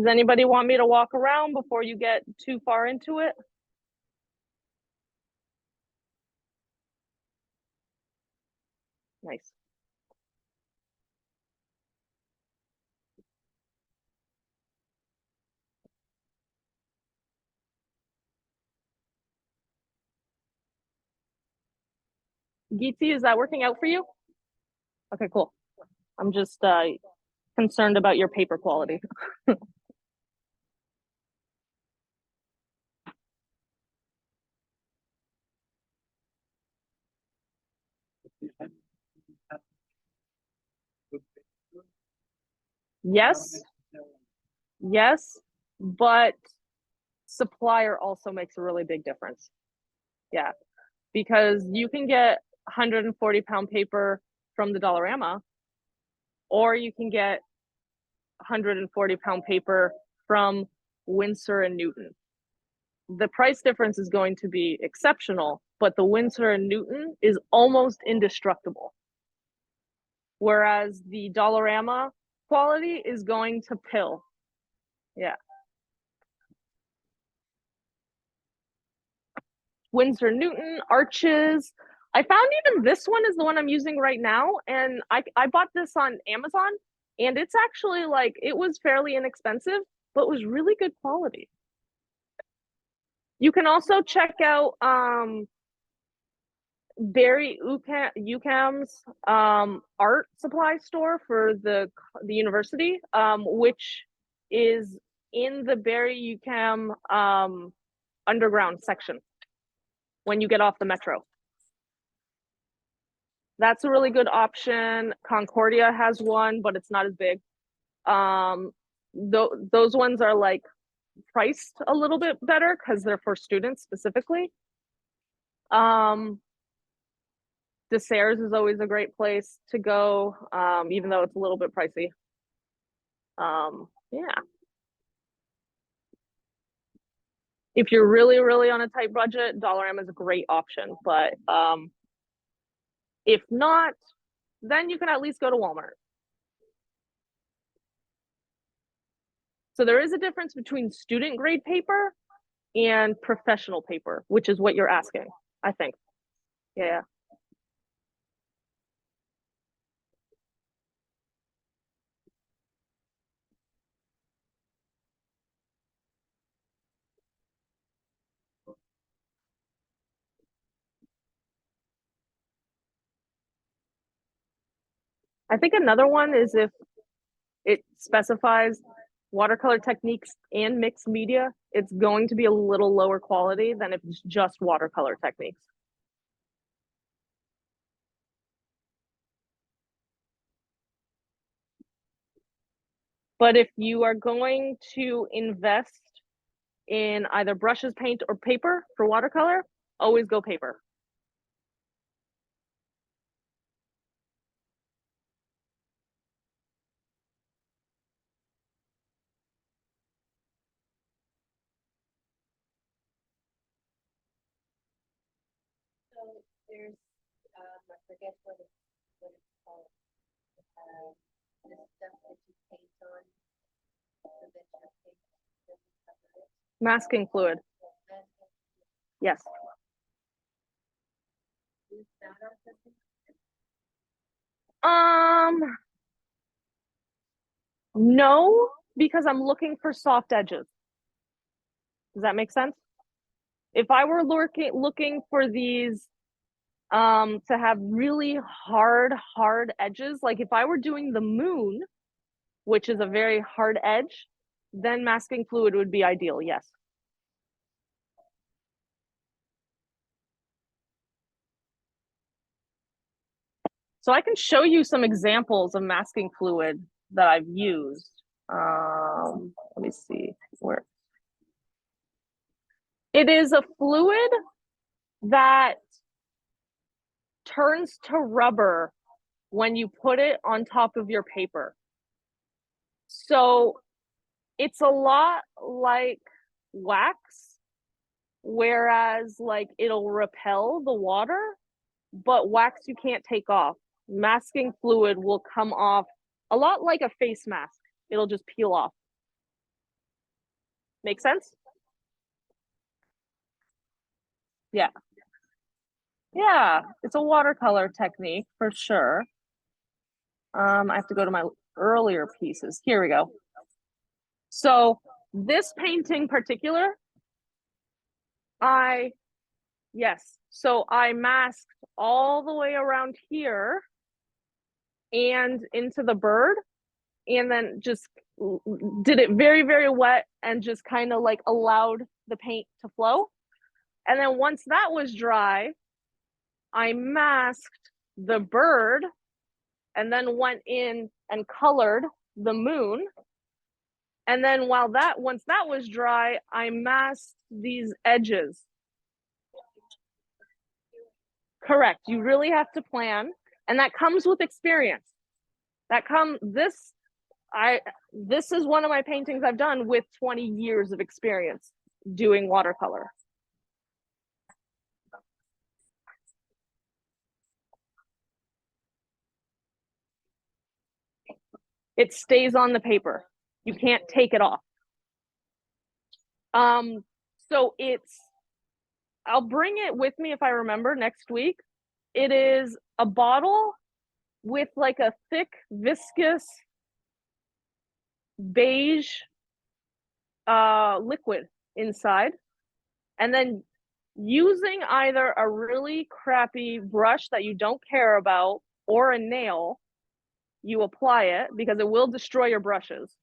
Does anybody want me to walk around before you get too far into it? Nice. Geetsy, is that working out for you? Okay, cool. I'm just concerned about your paper quality. Yes, yes, but supplier also makes a really big difference. Yeah, because you can get 140-pound paper from the Dollarama, or you can get 140-pound paper from Winsor and Newton. The price difference is going to be exceptional, but the Winsor and Newton is almost indestructible. Whereas the Dollarama quality is going to pill. Yeah. Winsor Newton, Arches. I found even this one is the one I'm using right now. And I bought this on Amazon, and it's actually like, it was fairly inexpensive, but was really good quality. You can also check out Barry UCAM's art supply store for the university, which is in the Barry UCAM underground section when you get off the metro. That's a really good option. Concordia has one, but it's not as big. Those ones are like priced a little bit better because they're for students specifically. Desserts is always a great place to go, even though it's a little bit pricey. Yeah. If you're really, really on a tight budget, Dollarama is a great option. But if not, then you can at least go to Walmart. So there is a difference between student grade paper and professional paper, which is what you're asking, I think. Yeah. I think another one is if it specifies watercolor techniques and mixed media, it's going to be a little lower quality than if it's just watercolor techniques. But if you are going to invest in either brushes, paint, or paper for watercolor, always go paper. So there's, I forget what it's called. The stuff that you paint on, so that your paint doesn't cover it. Masking fluid. Yes. Is that our system? No, because I'm looking for soft edges. Does that make sense? If I were looking for these to have really hard edges, like if I were doing the moon, which is a very hard edge, then masking fluid would be ideal, yes. So I can show you some examples of masking fluid that I've used. Let me see where. It is a fluid that turns to rubber when you put it on top of your paper. So it's a lot like wax, whereas like it'll repel the water, but wax you can't take off. Masking fluid will come off a lot like a face mask. It'll just peel off. Make sense? Yeah. Yeah, it's a watercolor technique for sure. I have to go to my earlier pieces. Here we go. So this painting particular, yes. So I masked all the way around here and into the bird, and then just did it very, very wet and just kind of like allowed the paint to flow. And then once that was dry, I masked the bird and then went in and colored the moon. And then once that was dry, I masked these edges. Correct. You really have to plan, and that comes with experience. This is one of my paintings I've done with 20 years of experience doing watercolor. It stays on the paper. You can't take it off. So I'll bring it with me if I remember next week. It is a bottle with like a thick, viscous, beige liquid inside. And then using either a really crappy brush that you don't care about or a nail, you apply it because it will destroy your brushes.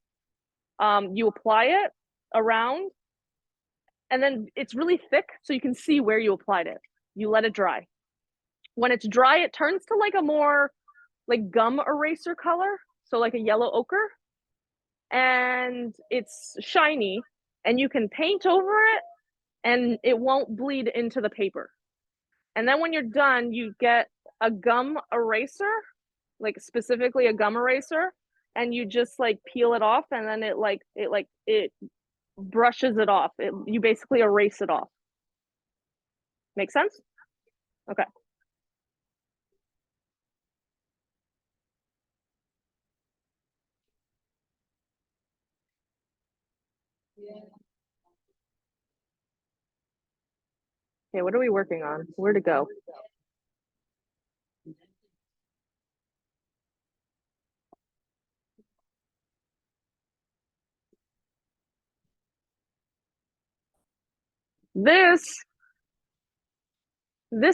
You apply it around, and then it's really thick so you can see where you applied it. You let it dry. When it's dry, it turns to like a more like gum eraser color, so like a yellow ochre, and it's shiny, and you can paint over it and it won't bleed into the paper. And then when you're done, you get a gum eraser, like specifically a gum eraser, and you just like peel it off, and then it brushes it off. You basically erase it off. Make sense? Okay. Okay, what are we working on? Where to go? This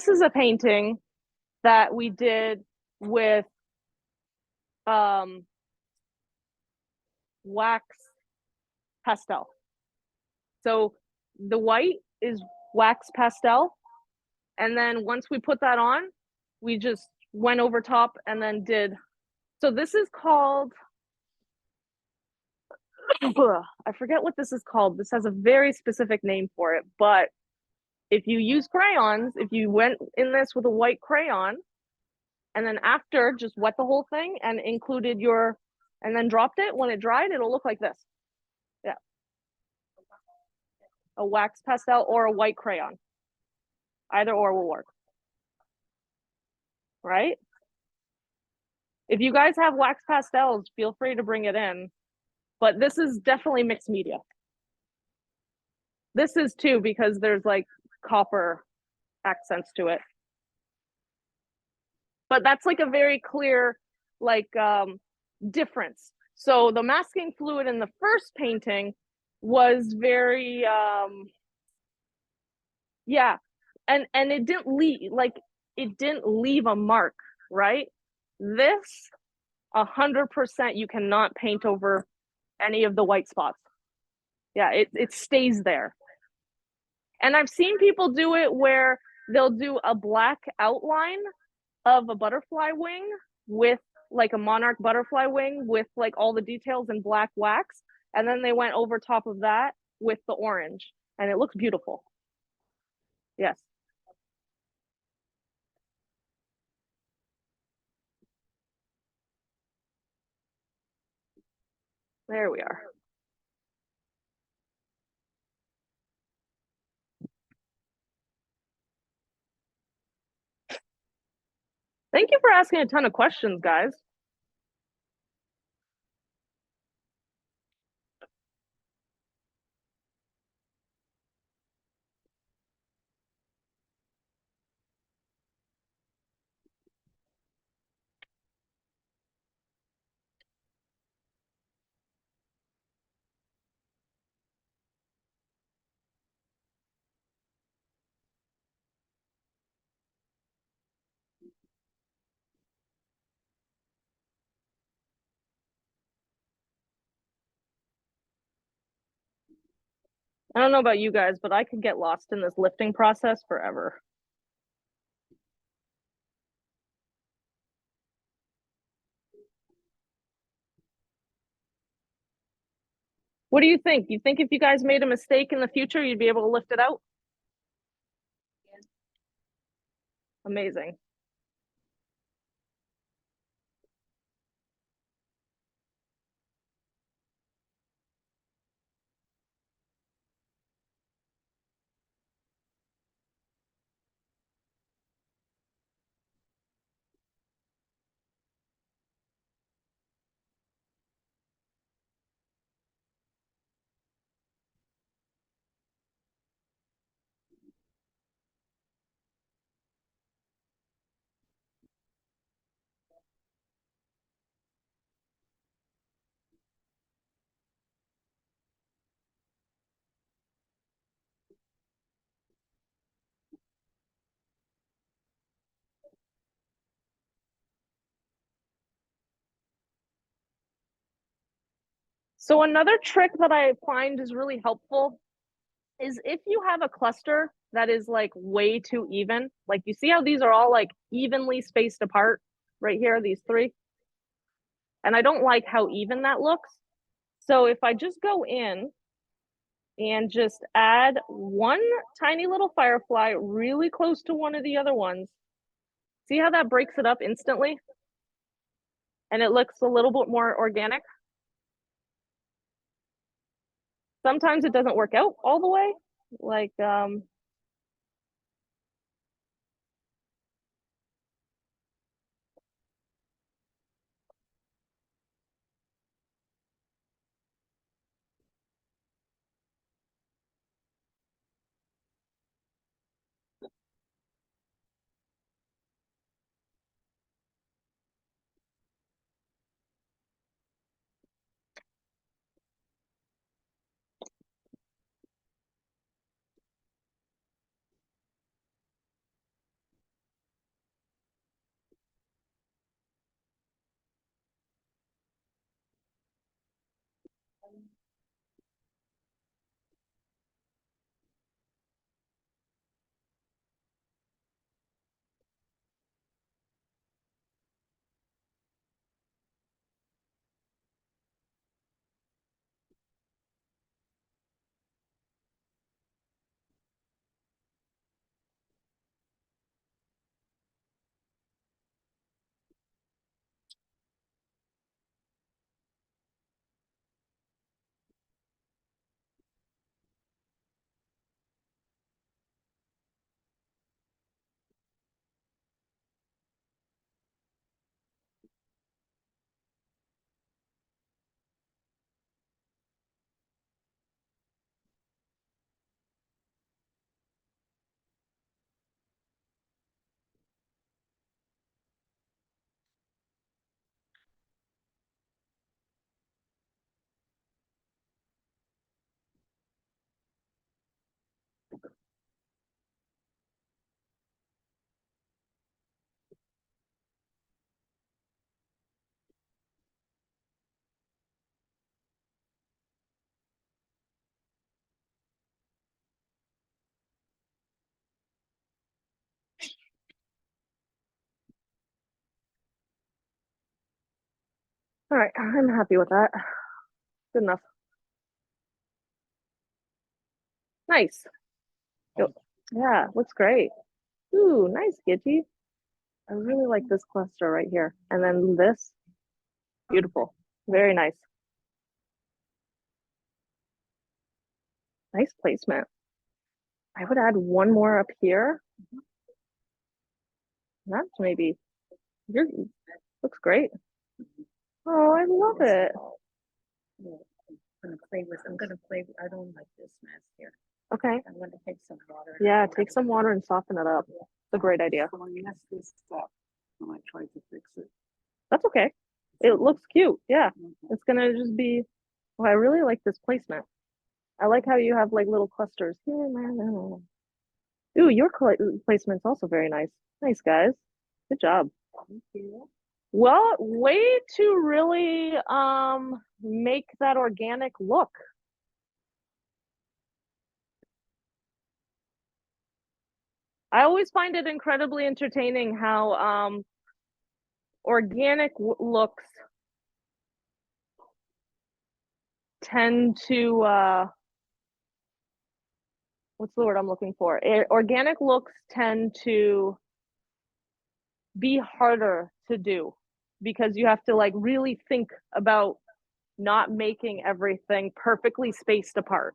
is a painting that we did with wax pastel. So the white is wax pastel, and then once we put that on, we just went over top and then did. So this is called, I forget what this is called. This has a very specific name for it, but if you use crayons, if you went in this with a white crayon, and then after just wet the whole thing and included and then dropped it, when it dried, it'll look like this. Yeah. A wax pastel or a white crayon. Either or will work. Right? If you guys have wax pastels, feel free to bring it in. But this is definitely mixed media. This is too, because there's like copper accents to it. But that's like a very clear like difference. So the masking fluid in the first painting was very yeah, and it didn't leave a mark, right? This 100% you cannot paint over any of the white spots. Yeah, it stays there. And I've seen people do it where they'll do a black outline of a butterfly wing with like a monarch butterfly wing with like all the details in black wax, and then they went over top of that with the orange, and it looks beautiful. Yes. There we are. Thank you for asking a ton of questions, guys. I don't know about you guys, but I could get lost in this lifting process forever. What do you think? You think if you guys made a mistake in the future, you'd be able to lift it out? Yeah. Amazing. So another trick that I find is really helpful is if you have a cluster that is like way too even, like you see how these are all like evenly spaced apart right here, these three? And I don't like how even that looks. So if I just go in and just add one tiny little firefly really close to one of the other ones, see how that breaks it up instantly? And it looks a little bit more organic. Sometimes it doesn't work out all the way. Like, all right, I'm happy with that. Good enough. Nice. Yeah, looks great. Ooh, nice, Gidgy. I really like this cluster right here. And then this, beautiful. Very nice. Nice placement. I would add one more up here. That's maybe, you're, looks great. Oh, I love it. I'm gonna play, I don't like this mess here. Okay. I'm gonna take some water. Yeah, take some water and soften it up. It's a great idea. So I messed this up when I tried to fix it. That's okay. It looks cute. Yeah. It's gonna just be, oh, I really like this placement. I like how you have like little clusters. Ooh, your placement's also very nice. Nice, guys. Good job. Thank you. Well, way to really make that organic look. I always find it incredibly entertaining how organic looks tend to what's the word I'm looking for? Organic looks tend to be harder to do because you have to like really think about not making everything perfectly spaced apart.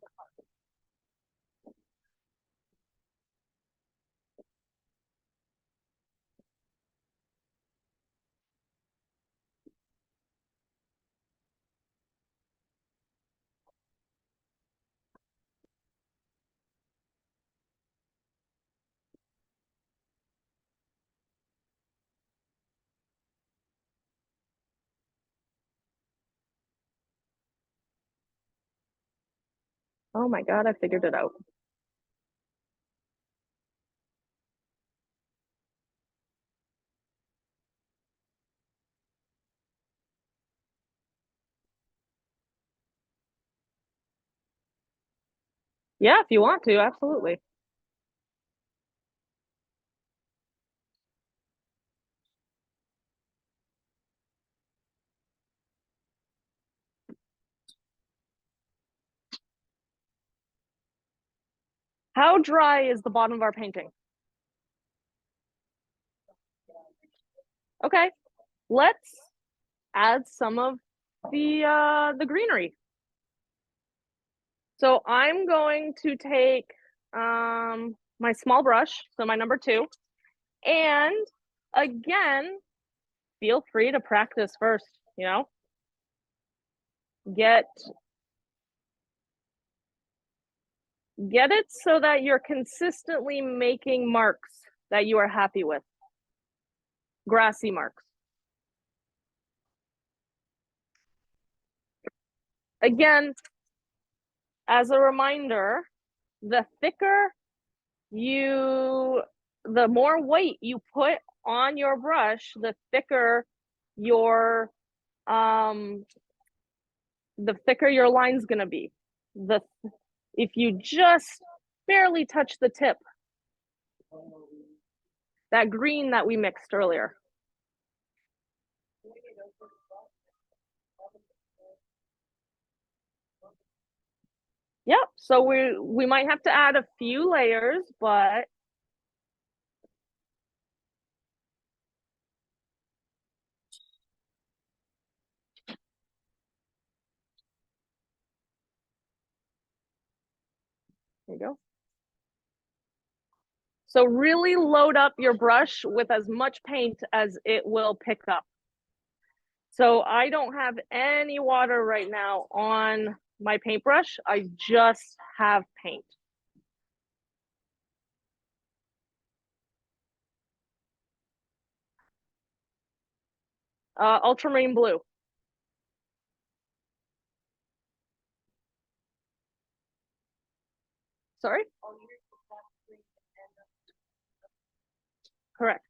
Oh my God, I figured it out. Yeah, if you want to, absolutely. How dry is the bottom of our painting? Okay, let's add some of the greenery. So I'm going to take my small brush, so my number 2, and again, feel free to practice first, you know? Get it so that you're consistently making marks that you are happy with. Grassy marks. Again, as a reminder, the thicker the more weight you put on your brush, the thicker your line's gonna be. If you just barely touch the tip, that green that we mixed earlier. Yep, so we might have to add a few layers, but there you go. So really load up your brush with as much paint as it will pick up. So I don't have any water right now on my paintbrush. I just have paint. Ultramarine blue. Sorry? Correct.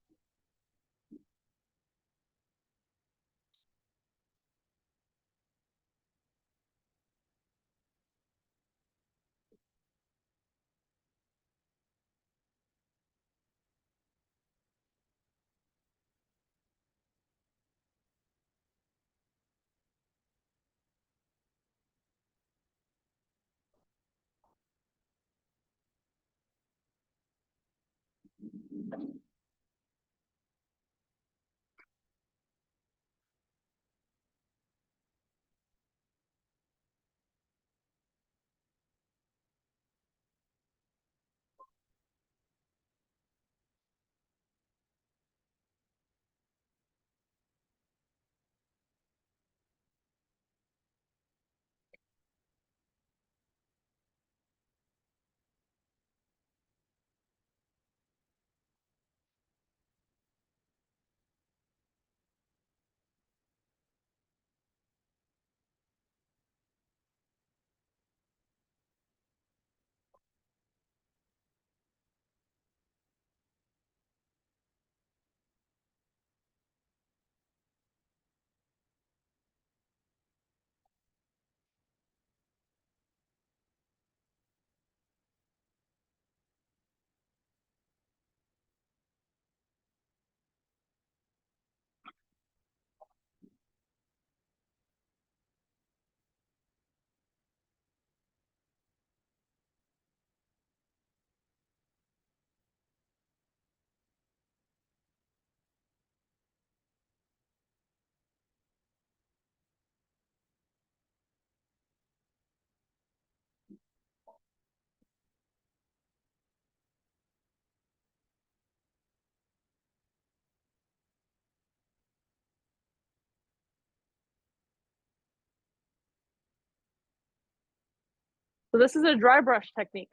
So this is a dry brush technique.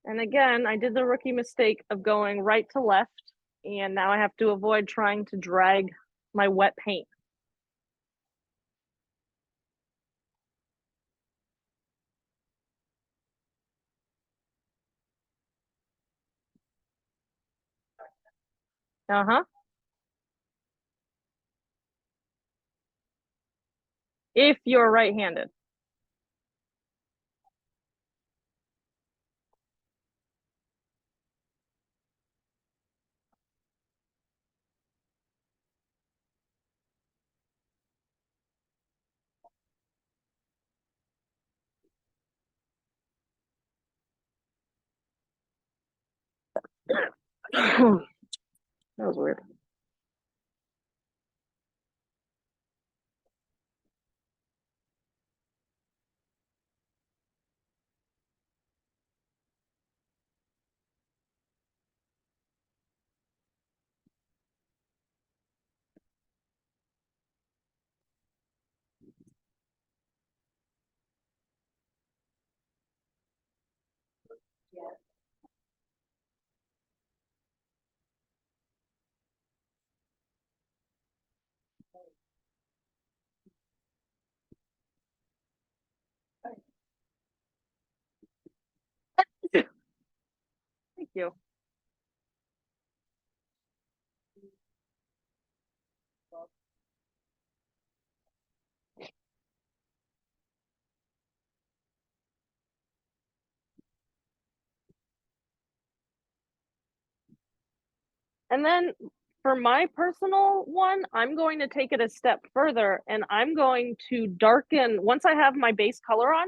And again, I did the rookie mistake of going right to left, and now I have to avoid trying to drag my wet paint. Uh-huh. If you're right-handed. That was weird. Thank you. And then for my personal one, I'm going to take it a step further and I'm going to darken, once I have my base color on,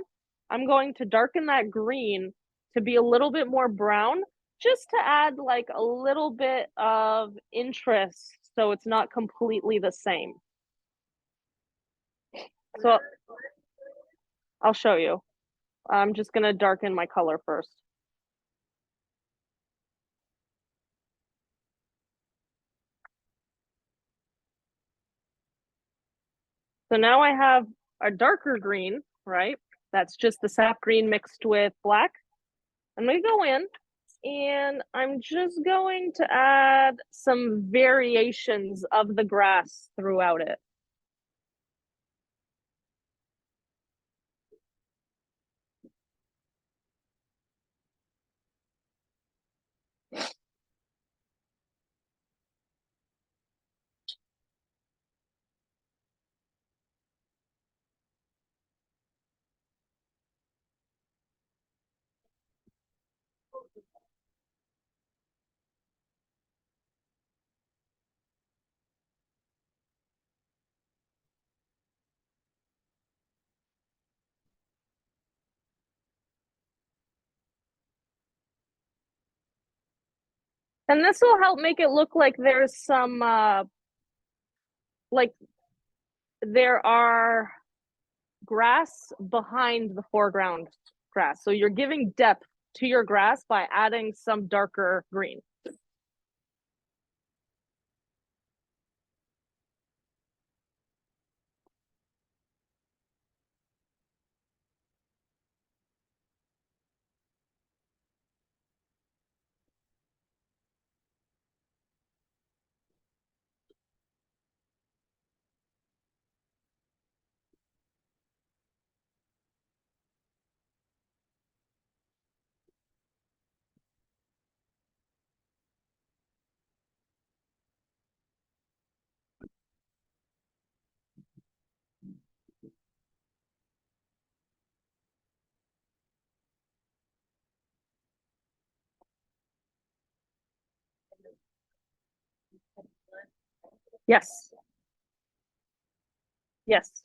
I'm going to darken that green to be a little bit more brown, just to add like a little bit of interest so it's not completely the same. So I'll show you. I'm just going to darken my color first. So now I have a darker green, right? That's just the sap green mixed with black. I'm going to go in and I'm just going to add some variations of the grass throughout it. And this will help make it look like there's some, like there are grass behind the foreground grass. So you're giving depth to your grass by adding some darker green. Yes. Yes.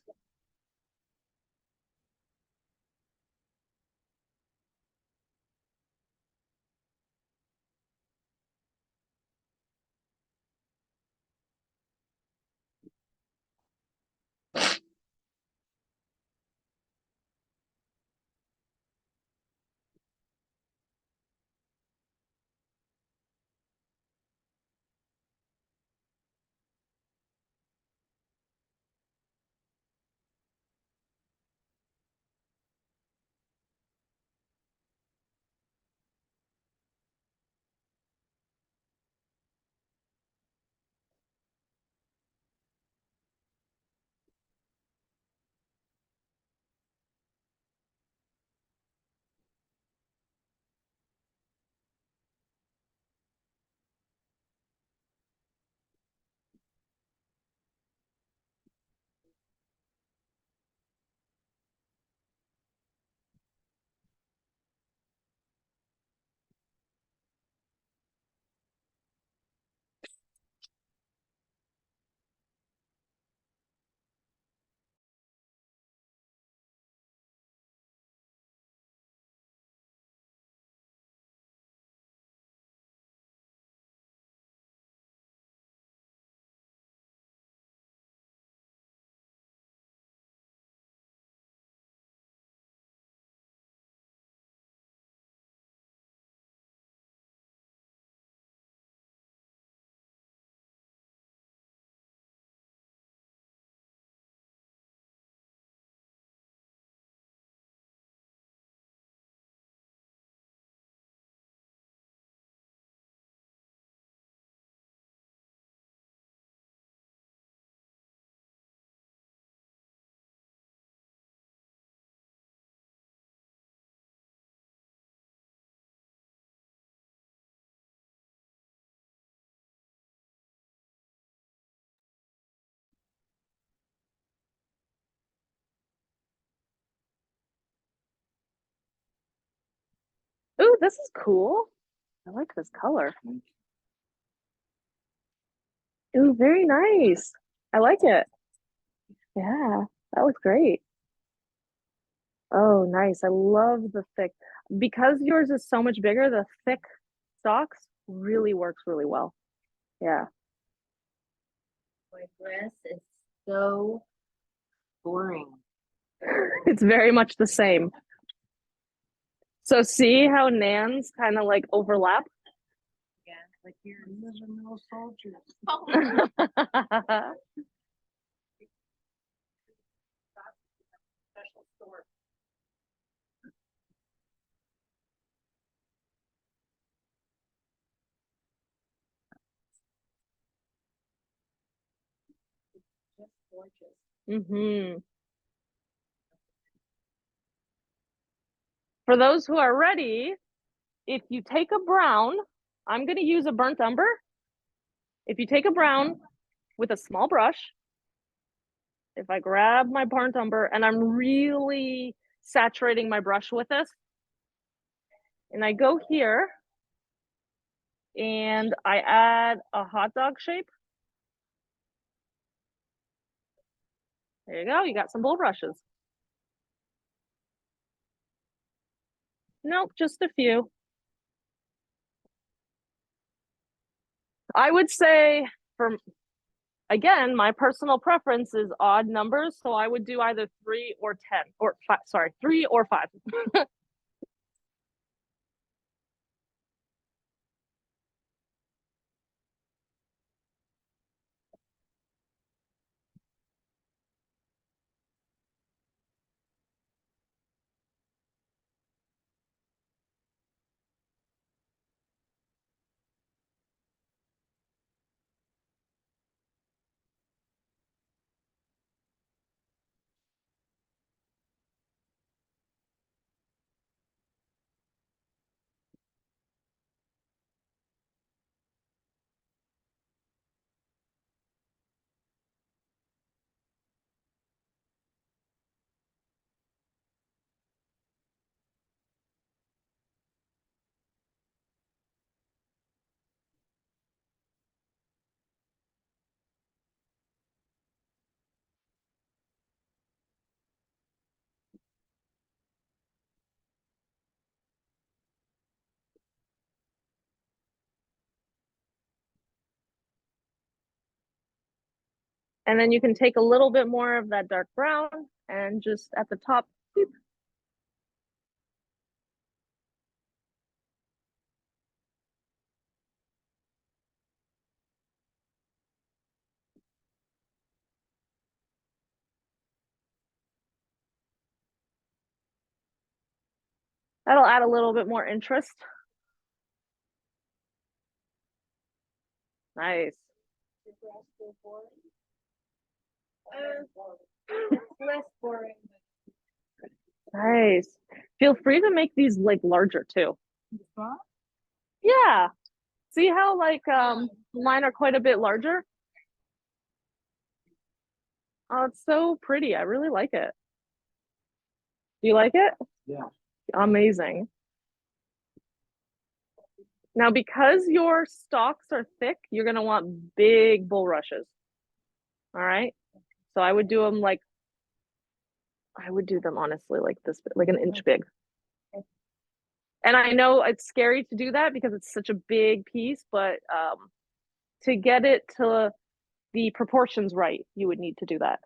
Ooh, this is cool. I like this color. Ooh, very nice. I like it. Yeah, that looks great. Oh, nice. I love the thick. Because yours is so much bigger, the thick stalks really works really well. Yeah. My dress is so boring. It's very much the same. So see how Nan's kind of like overlap? Yeah, like you're No soldiers. special store. Just gorgeous. Hmm. For those who are ready, if you take a brown, I'm going to use a burnt umber. If you take a brown with a small brush, if I grab my burnt umber and I'm really saturating my brush with this, and I go here and I add a hot dog shape. There you go. You got some bull brushes. Nope, just a few. I would say for, again, my personal preference is odd numbers. So I would do either 3 or 10 or 5, sorry, 3 or 5. And then you can take a little bit more of that dark brown and just at the top. Boop. That'll add a little bit more interest. Nice. Is the grass still boring? It's less boring. Nice. Feel free to make these like larger too. Huh? Yeah. See how like mine are quite a bit larger? Oh, it's so pretty. I really like it. Do you like it? Yeah. Amazing. Now, because your stalks are thick, you're gonna want big bulrushes. All right. So I would do them like, I would do them honestly like this, like an inch big. And I know it's scary to do that because it's such a big piece, but to get it to the proportions right, you would need to do that.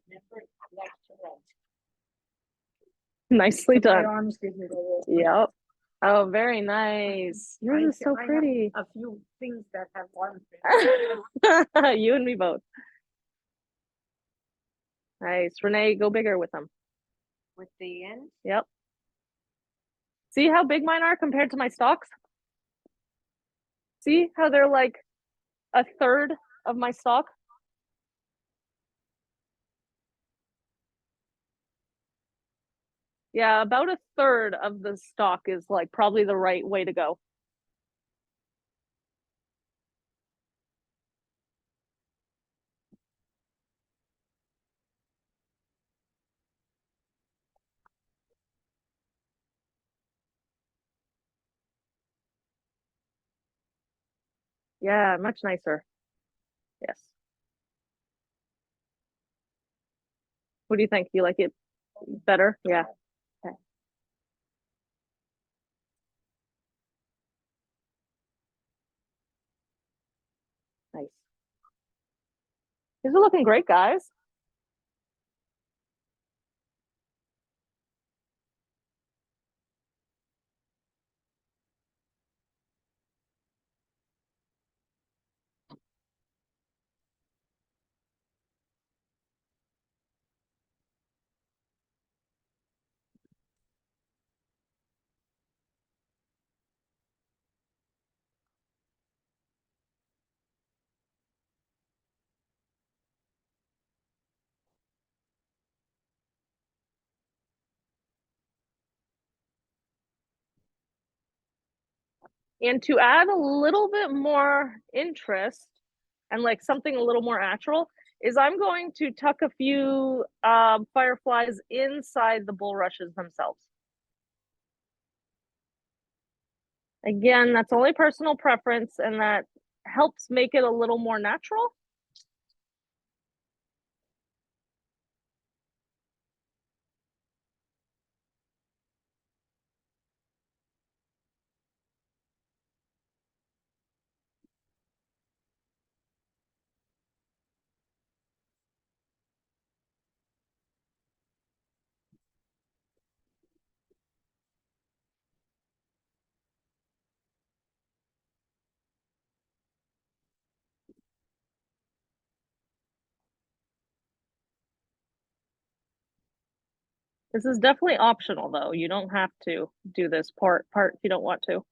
Never left to right. Nicely My done. arms give me the whole. Yep. Oh, very nice. Yours is so I have pretty. a few things that have one thing. You and me both. Nice. Renee, go bigger with them. With the end? Yep. See how big mine are compared to my stalks? See how they're like a third of my stalk? Yeah, about a third of the stalk is like probably the right way to go. Yeah, much nicer. Yes. What do you think? You like it better? Yeah. Okay. Nice. These are looking great, guys. And to add a little bit more interest and like something a little more natural is I'm going to tuck a few fireflies inside the bulrushes themselves. Again, that's only personal preference and that helps make it a little more natural. This is definitely optional though. You don't have to do this part if you don't want to.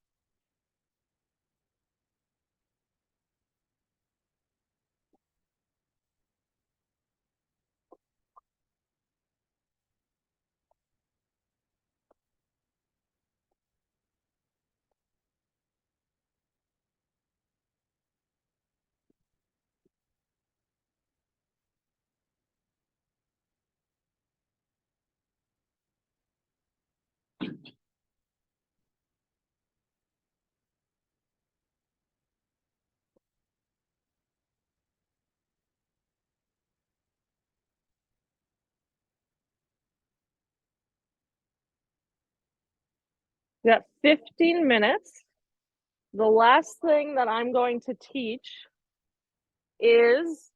We got 15 minutes. The last thing that I'm going to teach is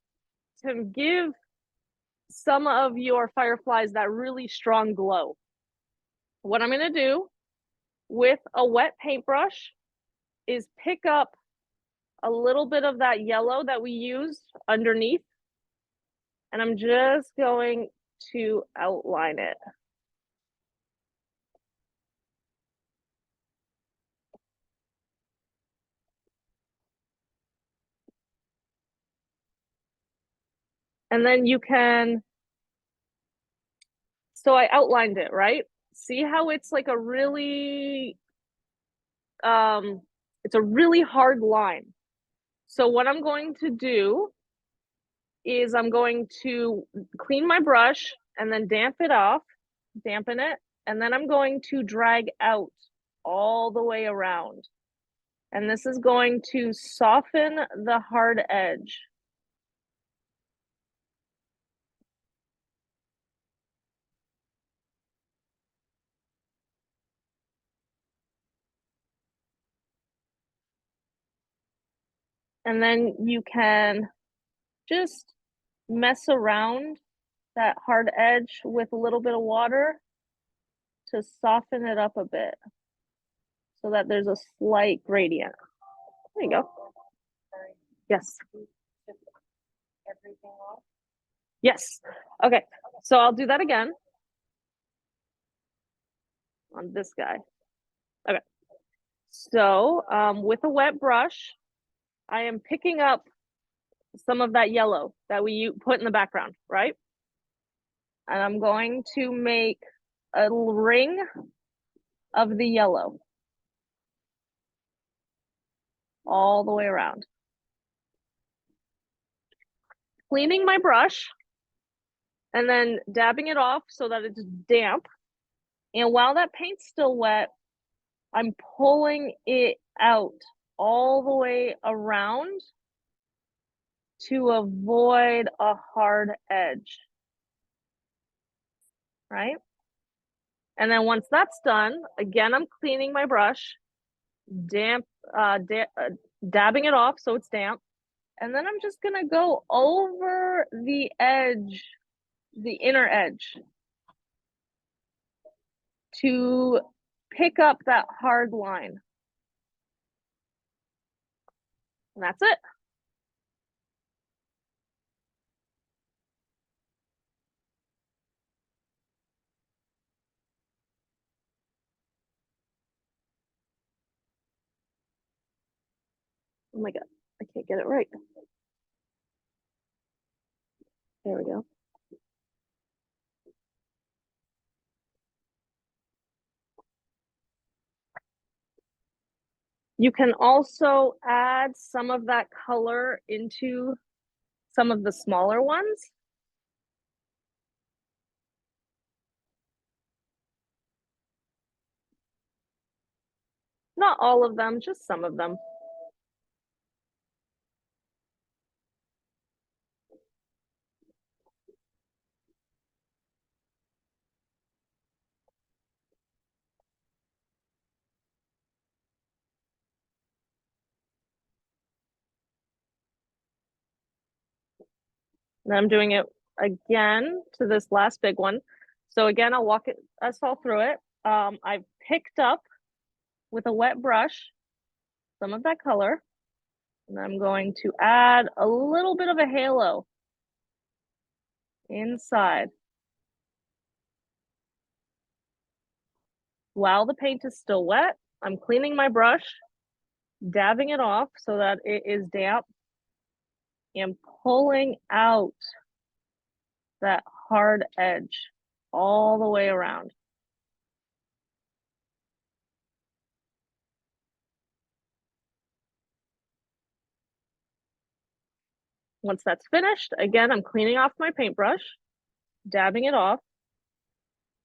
to give some of your fireflies that really strong glow. What I'm going to do with a wet paintbrush is pick up a little bit of that yellow that we used underneath, and I'm just going to outline it. And then you can, so I outlined it, right? See how it's like a really, it's a really hard line. So what I'm going to do is I'm going to clean my brush and then dampen it, and then I'm going to drag out all the way around. And this is going to soften the hard edge. And then you can just mess around that hard edge with a little bit of water to soften it up a bit so that there's a slight gradient. There you go. Yes. Everything off. Yes. Okay. So I'll do that again on this guy. Okay. So with a wet brush, I am picking up some of that yellow that we put in the background, right? And I'm going to make a ring of the yellow all the way around. Cleaning my brush and then dabbing it off so that it's damp. And while that paint's still wet, I'm pulling it out all the way around to avoid a hard edge, right? And then once that's done, again, I'm cleaning my brush, dabbing it off so it's damp. And then I'm just gonna go over the edge, the inner edge, to pick up that hard line. And that's it. Oh my God, I can't get it right. There we go. You can also add some of that color into some of the smaller ones. Not all of them, just some of them. And I'm doing it again to this last big one. So again, I'll walk us all through it. I've picked up with a wet brush some of that color, and I'm going to add a little bit of a halo inside. While the paint is still wet, I'm cleaning my brush, dabbing it off so that it is damp, and pulling out that hard edge all the way around. Once that's finished, again, I'm cleaning off my paintbrush, dabbing it off,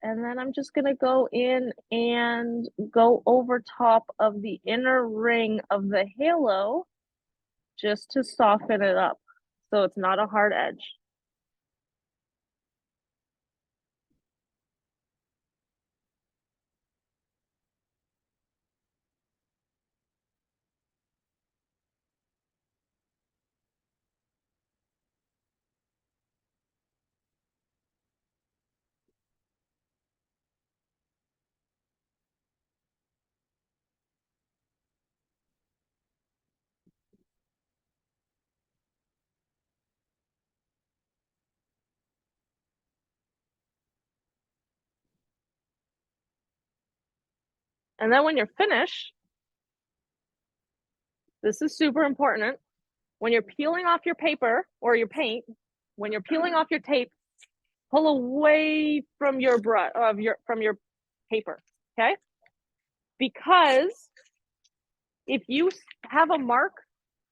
and then I'm just gonna go in and go over top of the inner ring of the halo just to soften it up so it's not a hard edge. And then when you're finished, this is super important. When you're peeling off your paper or your paint, when you're peeling off your tape, pull away from your brush from your paper, okay? Because if you have a mark,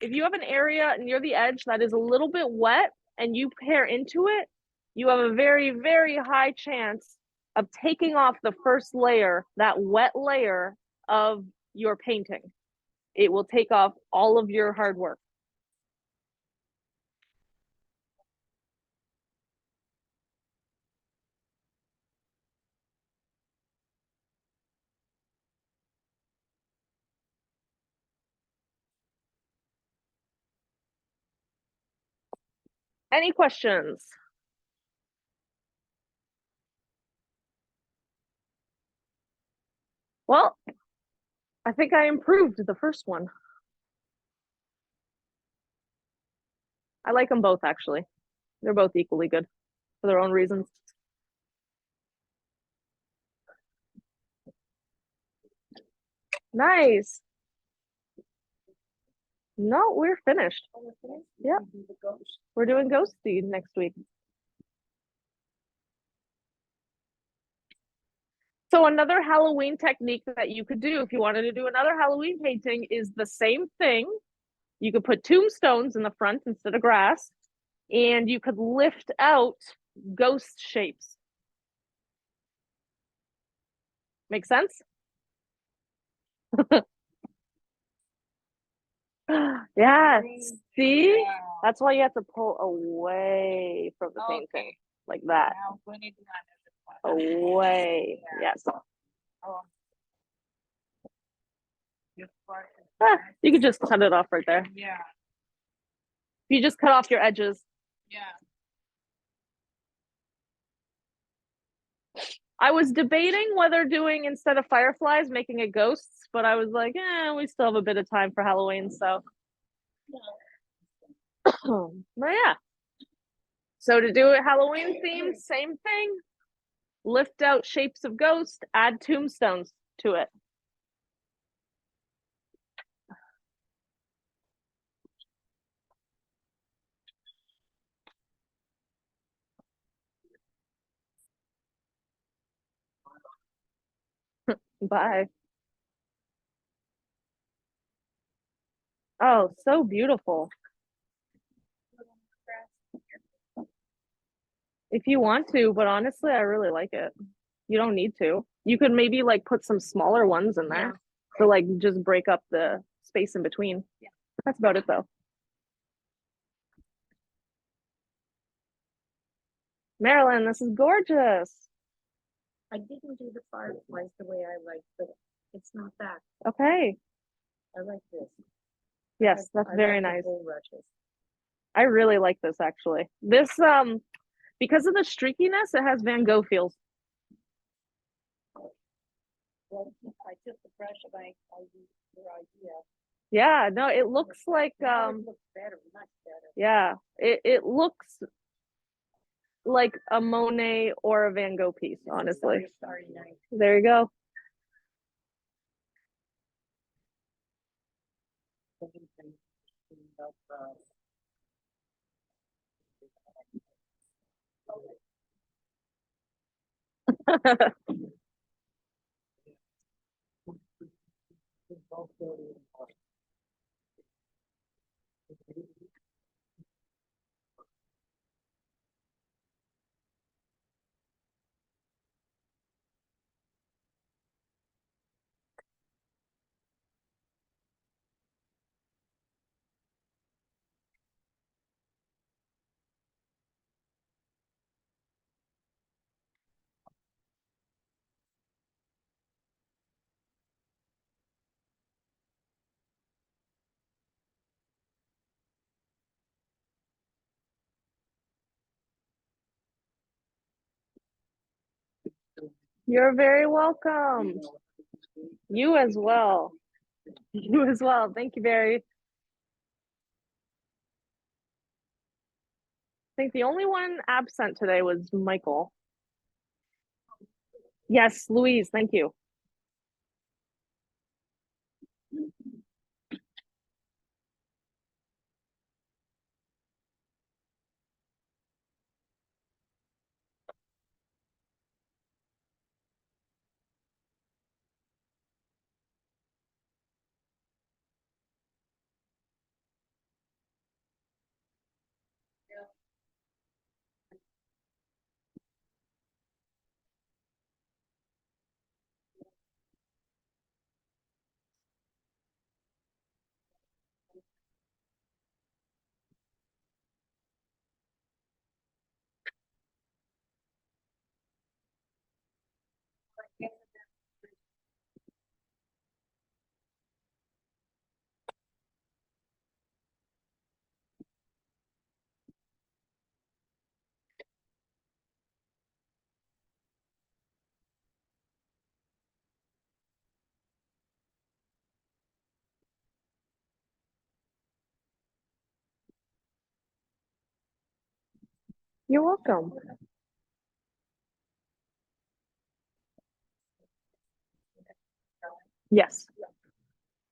if you have an area near the edge that is a little bit wet and you tear into it, you have a very, very high chance of taking off the first layer, that wet layer of your painting. It will take off all of your hard work. Any questions? Well, I think I improved the first one. I like them both, actually. They're both equally good for their own reasons. Nice. No, we're finished. Yeah. We're doing Ghosty next week. So another Halloween technique that you could do if you wanted to do another Halloween painting is the same thing. You could put tombstones in the front instead of grass, and you could lift out ghost shapes. Make sense? Yeah, see? Yeah. That's why you have to pull away from the painting, Okay. like that. Now put it on as a Away. Yeah. Yes. Oh. This part is You could just cut it off right there. yeah, You just cut off your edges. yeah. I was debating whether doing, instead of fireflies, making it ghosts, but I was like, we still have a bit of time for Halloween, so. But yeah. So to do a Halloween theme, same thing. Lift out shapes of ghosts, add tombstones to it. Bye. Oh, so beautiful. If you want to, but honestly, I really like it. You don't need to. You could maybe like put some smaller ones in there. Yeah. So like just break up the space in between. Yeah. That's about it though. Marilyn, this is gorgeous. I didn't do the fireflies the way I like, but it's not that. Okay. I like this. Yes, that's I very like the nice. bulrushes. I really like this actually. This because of the streakiness, it has Van Gogh feels. Well, I took the brush and I used your idea. Yeah, no, it looks like Now it looks better, much better. yeah, it looks like a Monet or a Van Gogh piece, honestly. Starry night. There you go. You're very welcome. You as well. You as well. Thank you, Barry. I think the only one absent today was Michael. Yes, Louise, thank you. You're welcome. Yes.